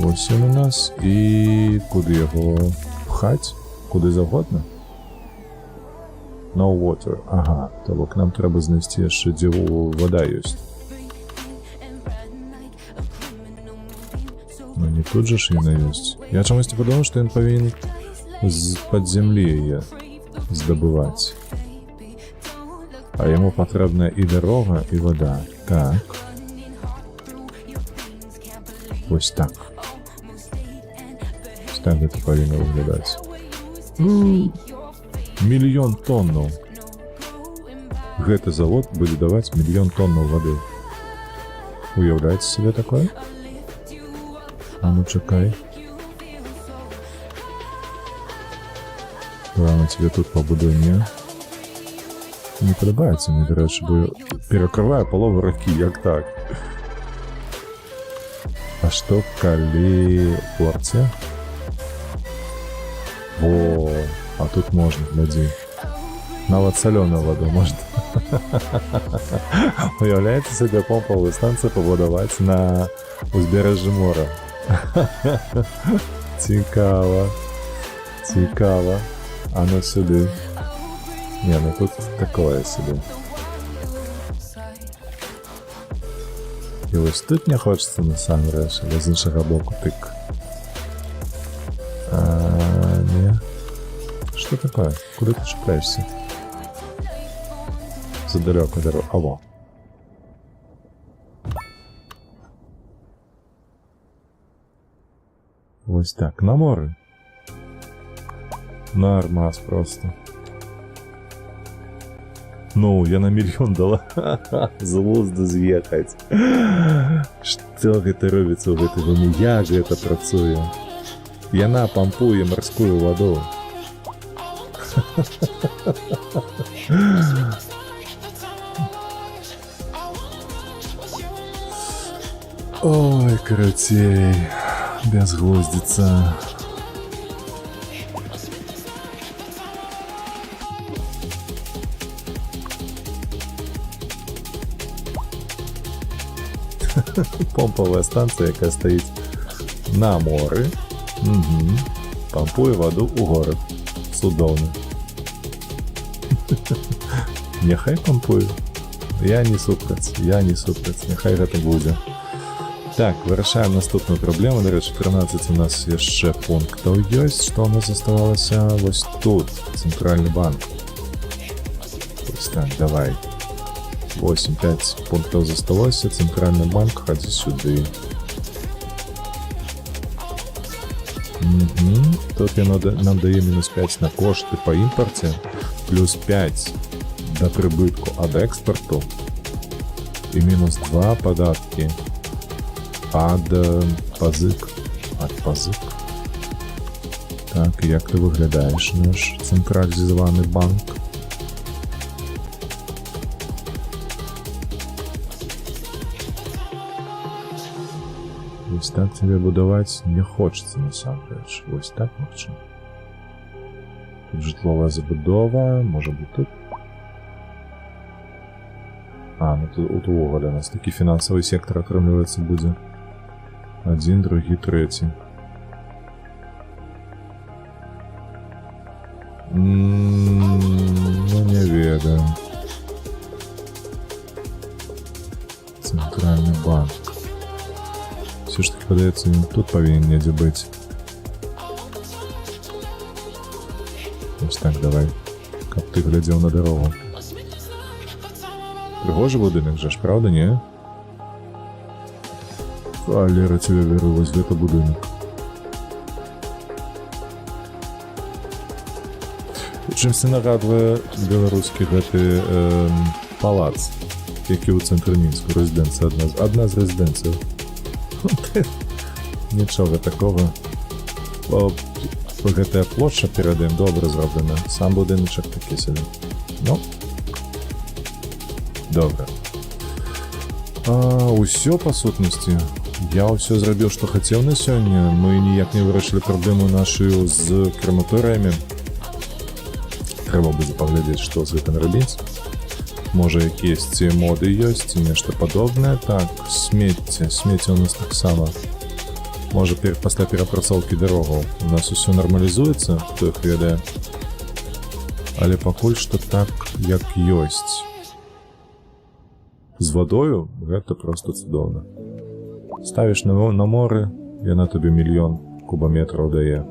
Speaker 1: Ось ён у нас. І куды яго пхаць? Куды завгодна? No water. Ага, то бок нам трэба знайсці яшчэ, дзе вода ёсць. Ну не тут же ж яна ёсць. Я чамусьці падумаў, што ён павінен з-пад зямлі яе здабываць. А яму патрэбная і дарога, і вода. Так. Вось так. Ось так гэта павінна выглядаць. Мільён тоннаў. Гэты завод будзе даваць мільён тоннаў вады. Уяўляеце себе такое? А ну чакай. Ладно, тебе тут пабудуем, не? Не падабаецца мне, дарэчы, бо перакрывае палову ракі, як так. А што калі порція? Во, а тут можна, глядзі. Нават салёную ваду можна. Уяўляеце сабе помпавую станцыю пабудаваць на узбярэжжы мора. Цікава. Цікава. А ну сюды. Не, ну тут такое себе. І ось тут не хочется насамрэч, але з іншага боку тык. Не. Что такое? Куда ты чіпляешься? Задалёко дорога. Алло. Ось так, на море. Нормас просто. Ну, я на мільён дала. З глузду з'ехаць. Што гэта робіцца ў гэтай вайне? Як гэта працуе? Яна пампуе марскую ваду. Ой, карацей. Бязглуздзіца. Помповая станція, яка стоїть на морі. Угу. Помпує воду у город. Судовно. Нехай помпує. Я не супраць. Нехай гэта будзе. Так, вырашаем наступную праблему. До речі, 13 у нас яшчэ пунктаў ёсць. Што у нас заставалася? Вось тут. Центральны банк. Вось так, давай. 8-5 пунктаў засталося. Центральны банк, хадзі сюды. Угу. Тут нам дае мінус 5 на кошты па імпарце, плюс 5 да прыбытку ад экспарту і мінус 2 падаткі ад пазык. Так, як ты выглядаеш, наш цэнтралізаваны банк? Вось так тебе будаваць не хочется насамрэч. Вось так магчыма. Тут жытловая забудова, можа быць тут. Ну тут увогуле у нас такі фінансавы сектор атрымліваецца будзе. 1, 2, 3. Ну не ведаю. Центральны банк. Все ж таки падаецца, ён тут павінен недзе быць. Вось так, давай. Каб ты глядзеў на дарогу. Прыгожы будынак жа ж, правда, не? Лера, тебе веру, вось гэта будынак. Чымсьці нагадвае беларускі гэты палац, які ў цэнтры Мінску, рэзідэнцыя адна з рэзідэнцыяў. Нічога такого. Гэтая плошча перад ім добра зроблена. Сам будыначак такі сабе. Ну, добра. Усё па сутнасці. Я ўсё зрабіў, што хацеў на сёння. Мы ніяк не вырашылі праблему нашу з крематорыямі. Трэба будзе паглядзець, што з гэтым рабіць. Можа, якіясьці моды ёсць, ці нешта падобнае. Так, смецце у нас таксама. Можа, пасля перапрацоўкі дарогаў у нас усё нармалізуецца, хто іх ведае. Але пакуль што так, як ёсць. З вадою гэта проста цудоўна. Ставіш на моры, яна табе 1 000 000 кубаметраў дае.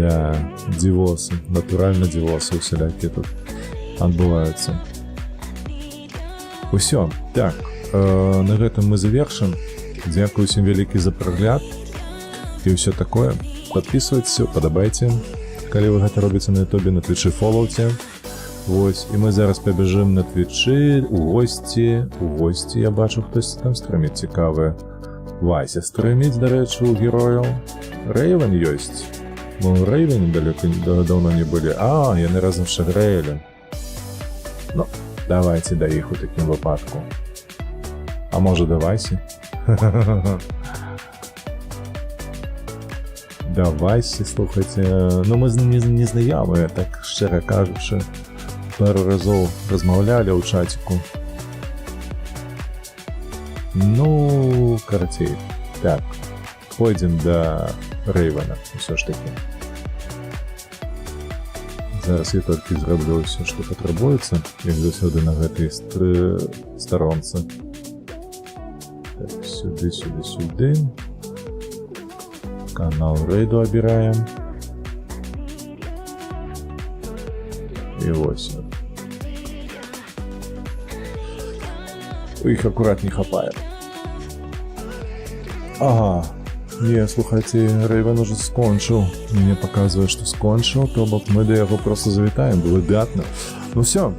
Speaker 1: Да, дзівосы, натуральна дзівосы усялякія тут адбываюцца. Усё, так, на гэтым мы завершым. Дзякую усім вялікі за прагляд і ўсё такое. Падпісвайцеся, падабайце, калі вы гэта робіце на ютубе, на твічы фолоўце. Вось, і мы зараз пабяжым на твічы, у госці, я бачу, хтось там стрыміць цікавы. Вася стрыміць, дарэчы, у герояў. Рэйвен ёсць. Мы ў Рэйвене даўно не былі. Яны разам з Шагрэйлем. Ну, давайце да іх у такім выпадку. А можа, давайся? Давайся, слухайце. Ну, мы не знаёмыя, так шчыра кажучы. Пару разоў размаўлялі ў чаціку. Ну, карацей. Так, пойдзем да Рэйвена, усё ж такі. Зараз я толькі зраблю ўсё, што патрабуецца, як заўсёды на гэтай старонцы. Так, сюды. Канал Рэйду абіраем. І вось. У іх акурат не хапае. Ага. Не, слухайце, Рэйвен уже скончыў. Мне паказвае, што скончыў, то бок мы да яго проста завітаем, выдатна. Ну всё.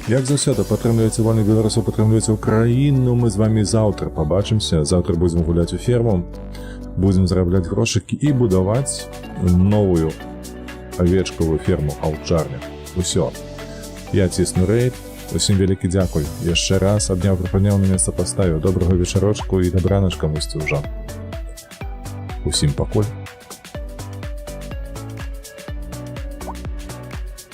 Speaker 1: Як заўсёды, падтрымлівайце вольных беларусаў, падтрымлівайце Украіну. Мы з вамі заўтра пабачымся. Заўтра будзем гуляць у ферму. Будзем зарабляць грошыкі і будаваць новую авечкавую ферму, аўчарню. Усё. Я цісну Рэйд. Усім вялікі дзякуй. Яшчэ раз абняў прыпадняў на месца паставіў. Добрага вечарочку і дабранач камусьці ўжо. Усім пакуль.